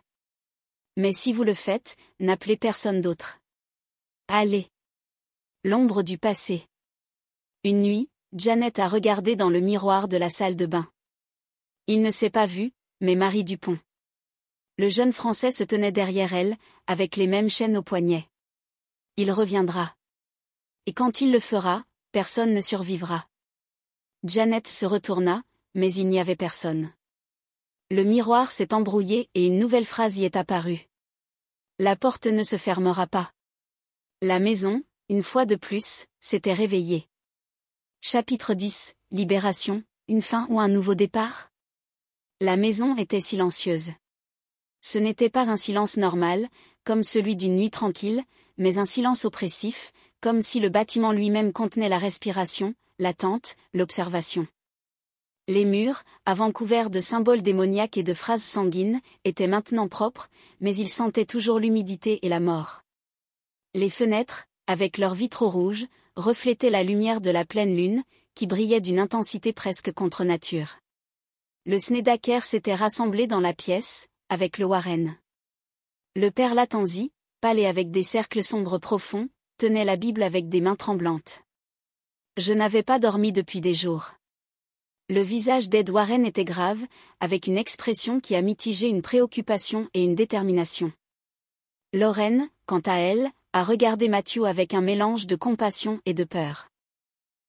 Mais si vous le faites, n'appelez personne d'autre. Allez. L'ombre du passé. Une nuit, Janet a regardé dans le miroir de la salle de bain. Il ne s'est pas vu, mais Marie Dupont. Le jeune Français se tenait derrière elle, avec les mêmes chaînes aux poignets. Il reviendra. Et quand il le fera, personne ne survivra. Janet se retourna, mais il n'y avait personne. Le miroir s'est embrouillé et une nouvelle phrase y est apparue. La porte ne se fermera pas. La maison, une fois de plus, s'était réveillée. Chapitre 10, Libération, une fin ou un nouveau départ? La maison était silencieuse. Ce n'était pas un silence normal, comme celui d'une nuit tranquille, mais un silence oppressif, comme si le bâtiment lui-même contenait la respiration, l'attente, l'observation. Les murs, avant couverts de symboles démoniaques et de phrases sanguines, étaient maintenant propres, mais ils sentaient toujours l'humidité et la mort. Les fenêtres, avec leurs vitraux rouges, reflétaient la lumière de la pleine lune, qui brillait d'une intensité presque contre nature. Le Snedeker s'était rassemblé dans la pièce, avec le Warren. Le père Latanzi, pâle et avec des cercles sombres profonds, tenait la Bible avec des mains tremblantes. Je n'avais pas dormi depuis des jours. Le visage d'Ed Warren était grave, avec une expression qui a mitigé une préoccupation et une détermination. Lorraine, quant à elle, a regardé Matthew avec un mélange de compassion et de peur.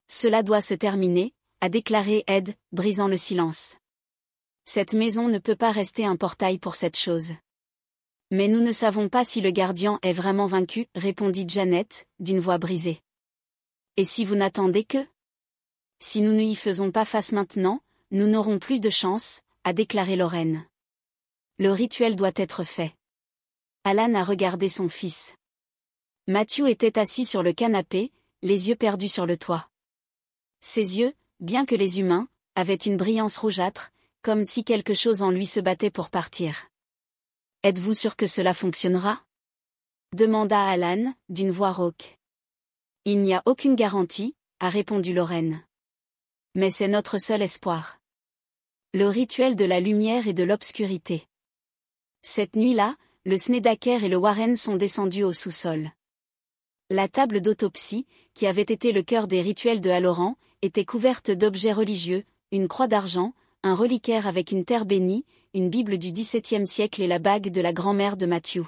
Cela doit se terminer, a déclaré Ed, brisant le silence. Cette maison ne peut pas rester un portail pour cette chose. Mais nous ne savons pas si le gardien est vraiment vaincu, répondit Janet, d'une voix brisée. Et si vous n'attendez que? Si nous ne y faisons pas face maintenant, nous n'aurons plus de chance, a déclaré Lorraine. Le rituel doit être fait. Alan a regardé son fils. Matthew était assis sur le canapé, les yeux perdus sur le toit. Ses yeux, bien que les humains, avaient une brillance rougeâtre, comme si quelque chose en lui se battait pour partir. Êtes-vous sûr que cela fonctionnera? Demanda Alan, d'une voix rauque. Il n'y a aucune garantie, a répondu Lorraine. Mais c'est notre seul espoir. Le rituel de la lumière et de l'obscurité. Cette nuit-là, le Snedeker et le Warren sont descendus au sous-sol. La table d'autopsie, qui avait été le cœur des rituels de Halloran, était couverte d'objets religieux, une croix d'argent, un reliquaire avec une terre bénie, une Bible du XVIIe siècle et la bague de la grand-mère de Matthew.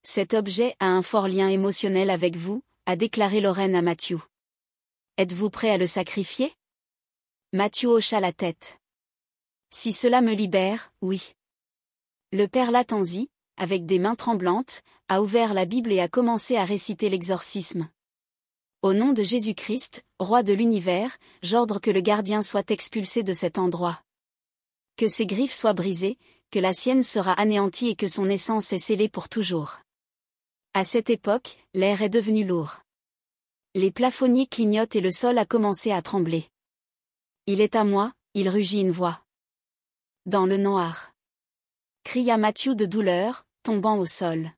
Cet objet a un fort lien émotionnel avec vous, a déclaré Lorraine à Matthew. Êtes-vous prêt à le sacrifier? Matthew hocha la tête. Si cela me libère, oui. Le père Latanzi, avec des mains tremblantes, a ouvert la Bible et a commencé à réciter l'exorcisme. Au nom de Jésus-Christ, roi de l'univers, j'ordre que le gardien soit expulsé de cet endroit. Que ses griffes soient brisées, que la sienne sera anéantie et que son essence est scellée pour toujours. À cette époque, l'air est devenu lourd. Les plafonniers clignotent et le sol a commencé à trembler. Il est à moi, il rugit une voix. Dans le noir. Cria Matthew de douleur, tombant au sol.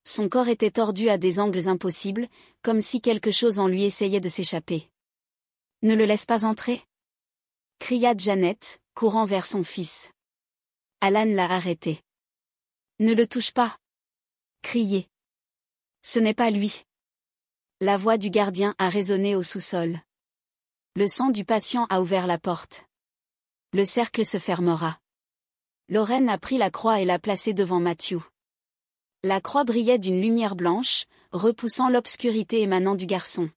Son corps était tordu à des angles impossibles, comme si quelque chose en lui essayait de s'échapper. Ne le laisse pas entrer. Cria Janet, courant vers son fils. Alan l'a arrêté. Ne le touche pas. Criez. Ce n'est pas lui. La voix du gardien a résonné au sous-sol. Le sang du patient a ouvert la porte. Le cercle se fermera. Lorraine a pris la croix et l'a placée devant Matthew. La croix brillait d'une lumière blanche, repoussant l'obscurité émanant du garçon.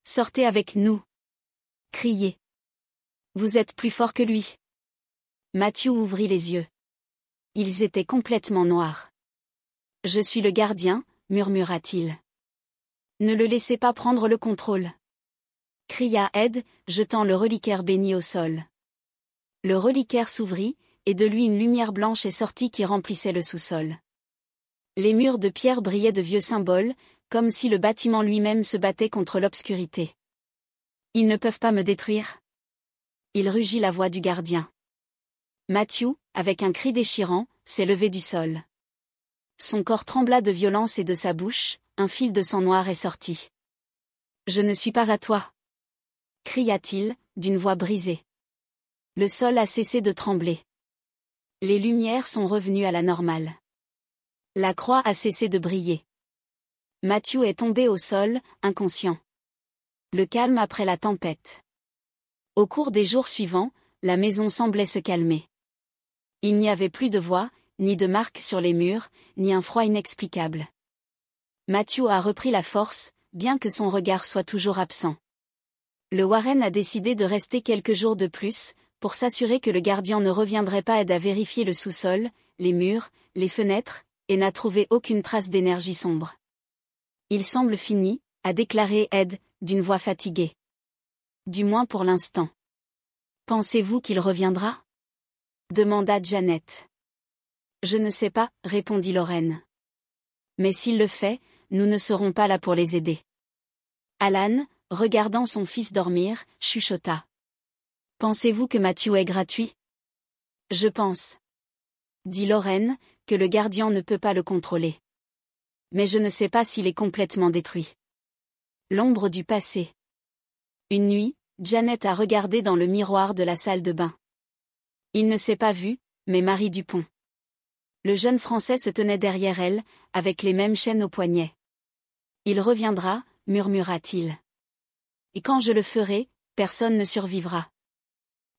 Sortez avec nous. Criez. Vous êtes plus fort que lui. Matthew ouvrit les yeux. Ils étaient complètement noirs. Je suis le gardien, murmura-t-il. Ne le laissez pas prendre le contrôle. Cria Ed, jetant le reliquaire béni au sol. Le reliquaire s'ouvrit, et de lui une lumière blanche est sortie qui remplissait le sous-sol. Les murs de pierre brillaient de vieux symboles, comme si le bâtiment lui-même se battait contre l'obscurité. Ils ne peuvent pas me détruire. Il rugit la voix du gardien. Matthew, avec un cri déchirant, s'est levé du sol. Son corps trembla de violence et de sa bouche, un fil de sang noir est sorti. Je ne suis pas à toi. Cria-t-il, d'une voix brisée. Le sol a cessé de trembler. Les lumières sont revenues à la normale. La croix a cessé de briller. Matthew est tombé au sol, inconscient. Le calme après la tempête. Au cours des jours suivants, la maison semblait se calmer. Il n'y avait plus de voix, ni de marques sur les murs, ni un froid inexplicable. Matthew a repris la force, bien que son regard soit toujours absent. Le Warren a décidé de rester quelques jours de plus, pour s'assurer que le gardien ne reviendrait pas et à vérifier le sous-sol, les murs, les fenêtres, et n'a trouvé aucune trace d'énergie sombre. Il semble fini, a déclaré Ed, d'une voix fatiguée. Du moins pour l'instant. Pensez-vous qu'il reviendra? Demanda Janet. Je ne sais pas, répondit Lorraine. Mais s'il le fait, nous ne serons pas là pour les aider. Alan, regardant son fils dormir, chuchota. Pensez-vous que Matthew est gratuit? Je pense. Dit Lorraine, que le gardien ne peut pas le contrôler. Mais je ne sais pas s'il est complètement détruit. L'ombre du passé. Une nuit, Janet a regardé dans le miroir de la salle de bain. Il ne s'est pas vu, mais Marie Dupont. Le jeune Français se tenait derrière elle, avec les mêmes chaînes aux poignets. Il reviendra, murmura-t-il. Et quand je le ferai, personne ne survivra.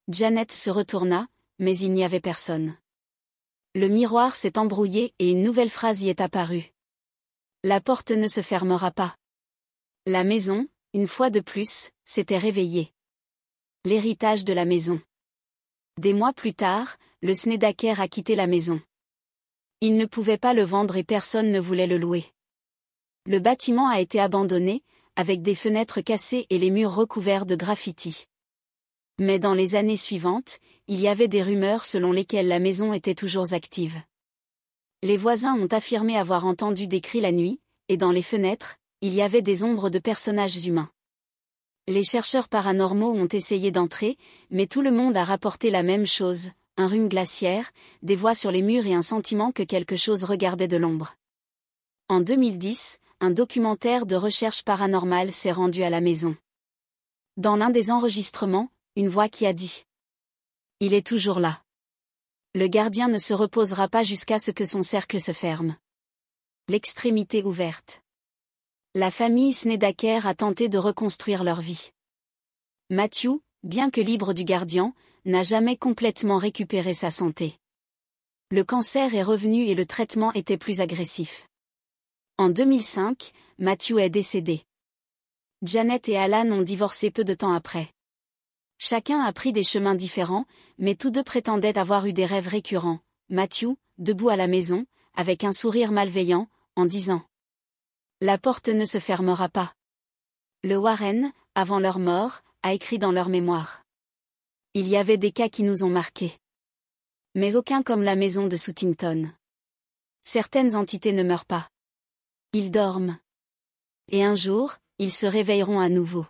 Janet se retourna, mais il n'y avait personne. Le miroir s'est embrouillé et une nouvelle phrase y est apparue. La porte ne se fermera pas. La maison, une fois de plus, s'était réveillée. L'héritage de la maison. Des mois plus tard, le Snedeker a quitté la maison. Il ne pouvait pas le vendre et personne ne voulait le louer. Le bâtiment a été abandonné, avec des fenêtres cassées et les murs recouverts de graffitis. Mais dans les années suivantes, il y avait des rumeurs selon lesquelles la maison était toujours active. Les voisins ont affirmé avoir entendu des cris la nuit, et dans les fenêtres, il y avait des ombres de personnages humains. Les chercheurs paranormaux ont essayé d'entrer, mais tout le monde a rapporté la même chose, un rhume glaciaire, des voix sur les murs et un sentiment que quelque chose regardait de l'ombre. En 2010, un documentaire de recherche paranormale s'est rendu à la maison. Dans l'un des enregistrements, une voix qui a dit « Il est toujours là. Le gardien ne se reposera pas jusqu'à ce que son cercle se ferme. » L'extrémité ouverte. La famille Snedeker a tenté de reconstruire leur vie. Matthew, bien que libre du gardien, n'a jamais complètement récupéré sa santé. Le cancer est revenu et le traitement était plus agressif. En 2005, Matthew est décédé. Janet et Alan ont divorcé peu de temps après. Chacun a pris des chemins différents, mais tous deux prétendaient avoir eu des rêves récurrents. Matthew, debout à la maison, avec un sourire malveillant, en disant « La porte ne se fermera pas. » Le Warren, avant leur mort, a écrit dans leur mémoire. Il y avait des cas qui nous ont marqués. Mais aucun comme la maison de Sootington. Certaines entités ne meurent pas. Ils dorment. Et un jour, ils se réveilleront à nouveau.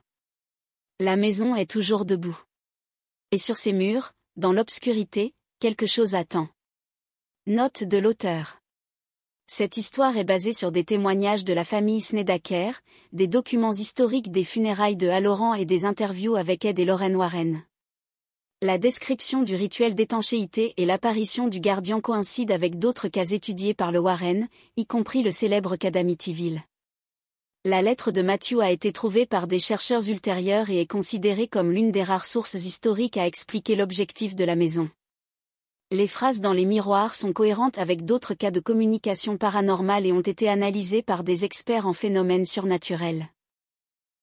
La maison est toujours debout. Et sur ses murs, dans l'obscurité, quelque chose attend. Note de l'auteur. Cette histoire est basée sur des témoignages de la famille Snedeker, des documents historiques des funérailles de Halloran et des interviews avec Ed et Lorraine Warren. La description du rituel d'étanchéité et l'apparition du gardien coïncident avec d'autres cas étudiés par le Warren, y compris le célèbre cas d'Amityville. La lettre de Matthew a été trouvée par des chercheurs ultérieurs et est considérée comme l'une des rares sources historiques à expliquer l'objectif de la maison. Les phrases dans les miroirs sont cohérentes avec d'autres cas de communication paranormale et ont été analysées par des experts en phénomènes surnaturels.